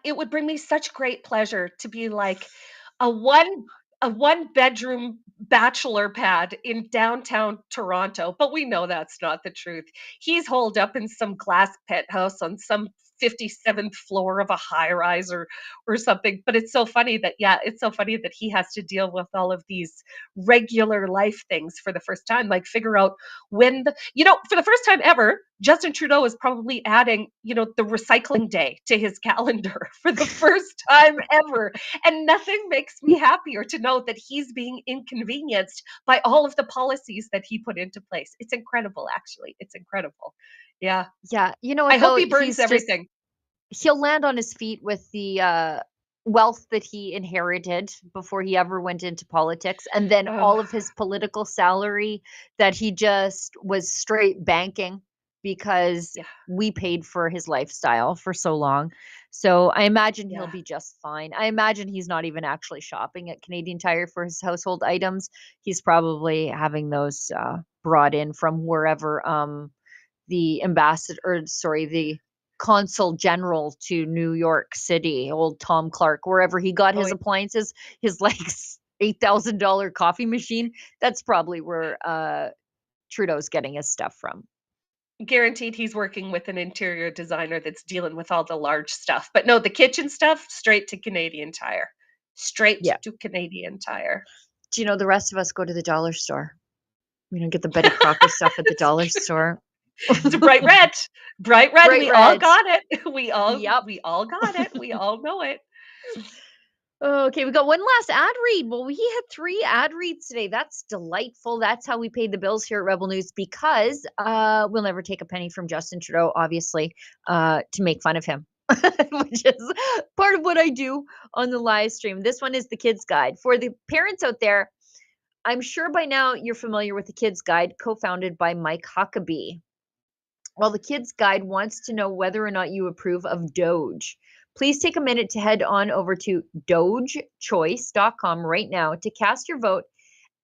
it would bring me such great pleasure to be like a one bedroom bachelor pad in downtown Toronto, but we know that's not the truth. He's holed up in some glass penthouse on some 57th floor of a high rise or something. But it's so funny that he has to deal with all of these regular life things for the first time, like figure out when for the first time ever, Justin Trudeau is probably adding, the recycling day to his calendar for the first time ever. And nothing makes me happier to know that he's being inconvenienced by all of the policies that he put into place. It's incredible, actually. It's incredible. Yeah. Yeah. I hope he burns everything. He'll land on his feet with the wealth that he inherited before he ever went into politics. And then all of his political salary that he just was straight banking because we paid for his lifestyle for so long. So I imagine he'll be just fine. I imagine he's not even actually shopping at Canadian Tire for his household items. He's probably having those brought in from wherever the consul general to New York City, old Tom Clark, wherever he got his appliances, his like $8,000 coffee machine. That's probably where Trudeau's getting his stuff from. Guaranteed he's working with an interior designer that's dealing with all the large stuff. But no, the kitchen stuff, straight to Canadian Tire. Straight to Canadian Tire. Do you know the rest of us go to the dollar store? We don't get the Betty Crocker stuff at the dollar store. It's bright red. Bright red. Bright we red. all got it. We all got it. We all know it. Okay, we got one last ad read. Well, we had 3 ad reads today. That's delightful. That's how we paid the bills here at Rebel News, because we'll never take a penny from Justin Trudeau, obviously, to make fun of him, which is part of what I do on the live stream. This one is the Kids Guide. For the parents out there, I'm sure by now you're familiar with the Kids Guide, co-founded by Mike Huckabee. Well, the Kids Guide wants to know whether or not you approve of Doge. Please take a minute to head on over to dogechoice.com right now to cast your vote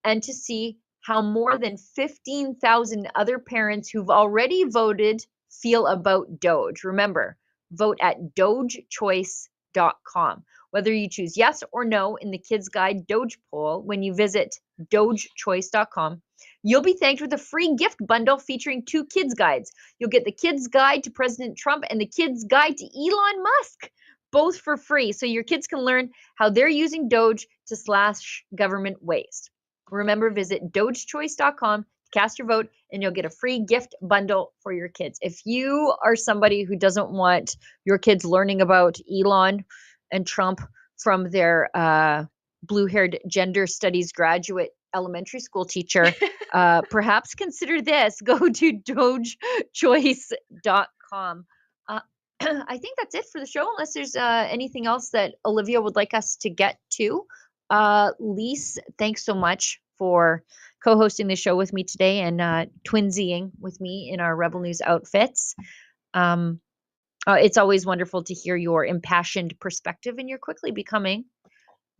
and to see how more than 15,000 other parents who've already voted feel about Doge. Remember, vote at dogechoice.com. Whether you choose yes or no in the Kids Guide Doge poll when you visit dogechoice.com, you'll be thanked with a free gift bundle featuring 2 kids guides. You'll get the Kids Guide to President Trump and the Kids Guide to Elon Musk, both for free, so your kids can learn how they're using Doge to slash government waste. Remember, visit dogechoice.com to cast your vote, and you'll get a free gift bundle for your kids. If you are somebody who doesn't want your kids learning about Elon and Trump from their blue-haired gender studies graduate elementary school teacher, perhaps consider this. Go to dogechoice.com. I think that's it for the show, unless there's anything else that Olivia would like us to get to. Lise, thanks so much for co-hosting the show with me today and twinsying with me in our Rebel News outfits. It's always wonderful to hear your impassioned perspective, and you're quickly becoming,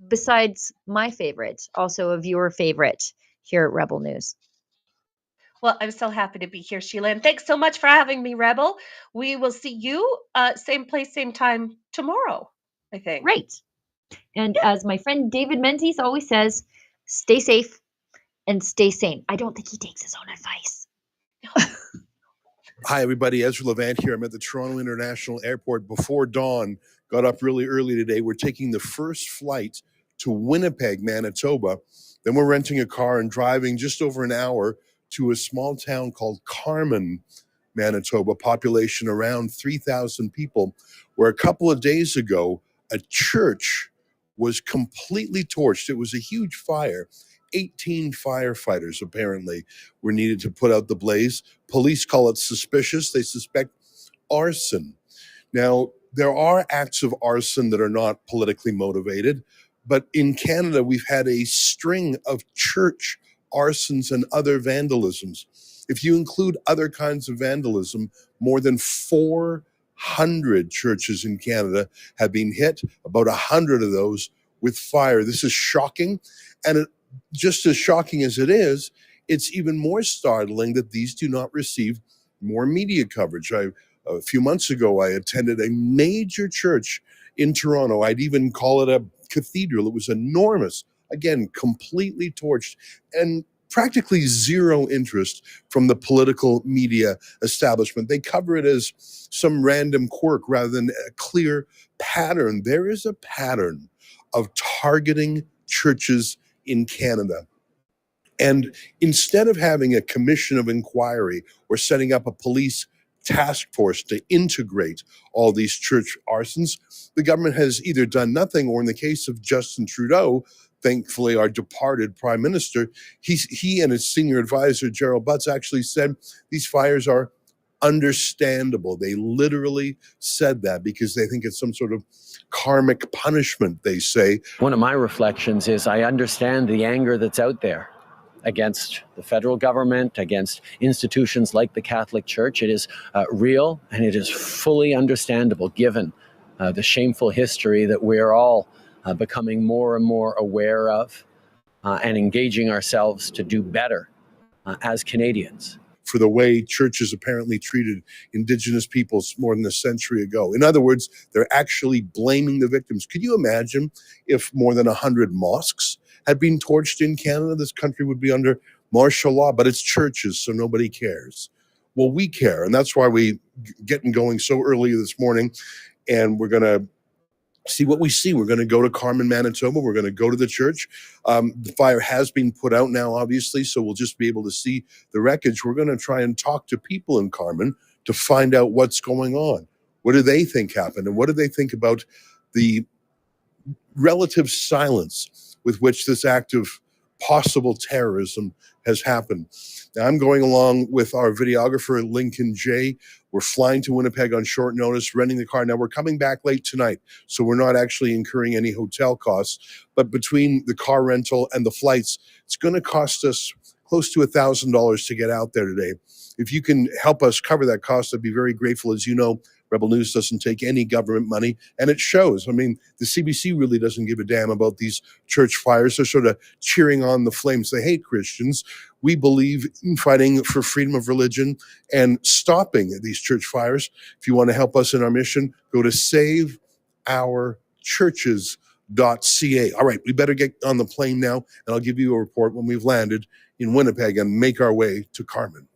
besides my favorite, also a viewer favorite here at Rebel News. Well, I'm so happy to be here, Sheila, and thanks so much for having me, Rebel. We will see you same place, same time tomorrow, I think. Right. And as my friend David Menzies always says, stay safe and stay sane. I don't think he takes his own advice. Hi, everybody. Ezra Levant here. I'm at the Toronto International Airport before dawn. Got up really early today. We're taking the first flight to Winnipeg, Manitoba. Then we're renting a car and driving just over an hour to a small town called Carney, Manitoba, population around 3,000 people, where a couple of days ago, a church was completely torched. It was a huge fire. 18 firefighters apparently were needed to put out the blaze. Police call it suspicious. They suspect arson. Now, there are acts of arson that are not politically motivated, but in Canada, we've had a string of church arsons and other vandalisms. If you include other kinds of vandalism, more than 400 churches in Canada have been hit, about 100 of those with fire. This is shocking. And just as shocking as it is, it's even more startling that these do not receive more media coverage. A few months ago, I attended a major church in Toronto. I'd even call it a cathedral. It was enormous. Again, completely torched, and practically zero interest from the political media establishment. They cover it as some random quirk rather than a clear pattern. There is a pattern of targeting churches in Canada. And instead of having a commission of inquiry or setting up a police task force to integrate all these church arsons, the government has either done nothing, or in the case of Justin Trudeau, thankfully our departed prime minister, he and his senior advisor, Gerald Butts, actually said these fires are understandable. They literally said that because they think it's some sort of karmic punishment, they say. One of my reflections is I understand the anger that's out there against the federal government, against institutions like the Catholic Church. It is real, and it is fully understandable given the shameful history that we're all becoming more and more aware of and engaging ourselves to do better as Canadians. For the way churches apparently treated Indigenous peoples more than a century ago. In other words, they're actually blaming the victims. Could you imagine if more than 100 mosques had been torched in Canada? This country would be under martial law, but it's churches, so nobody cares. Well, we care, and that's why we getting going so early this morning, and we're going to see what we see. We're going to go to Carmen, Manitoba. We're going to go to the church. The fire has been put out now, obviously, so we'll just be able to see the wreckage. We're going to try and talk to people in Carmen to find out what's going on. What do they think happened? And what do they think about the relative silence with which this act of possible terrorism has happened? Now, I'm going along with our videographer, Lincoln J. We're flying to Winnipeg on short notice, renting the car. Now, we're coming back late tonight, so we're not actually incurring any hotel costs. But between the car rental and the flights, it's going to cost us close to $1,000 to get out there today. If you can help us cover that cost, I'd be very grateful. As you know, Rebel News doesn't take any government money, and it shows. I mean, the CBC really doesn't give a damn about these church fires. They're sort of cheering on the flames. They hate Christians. We believe in fighting for freedom of religion and stopping these church fires. If you want to help us in our mission, go to saveourchurches.ca. All right, we better get on the plane now, and I'll give you a report when we've landed in Winnipeg and make our way to Carmen.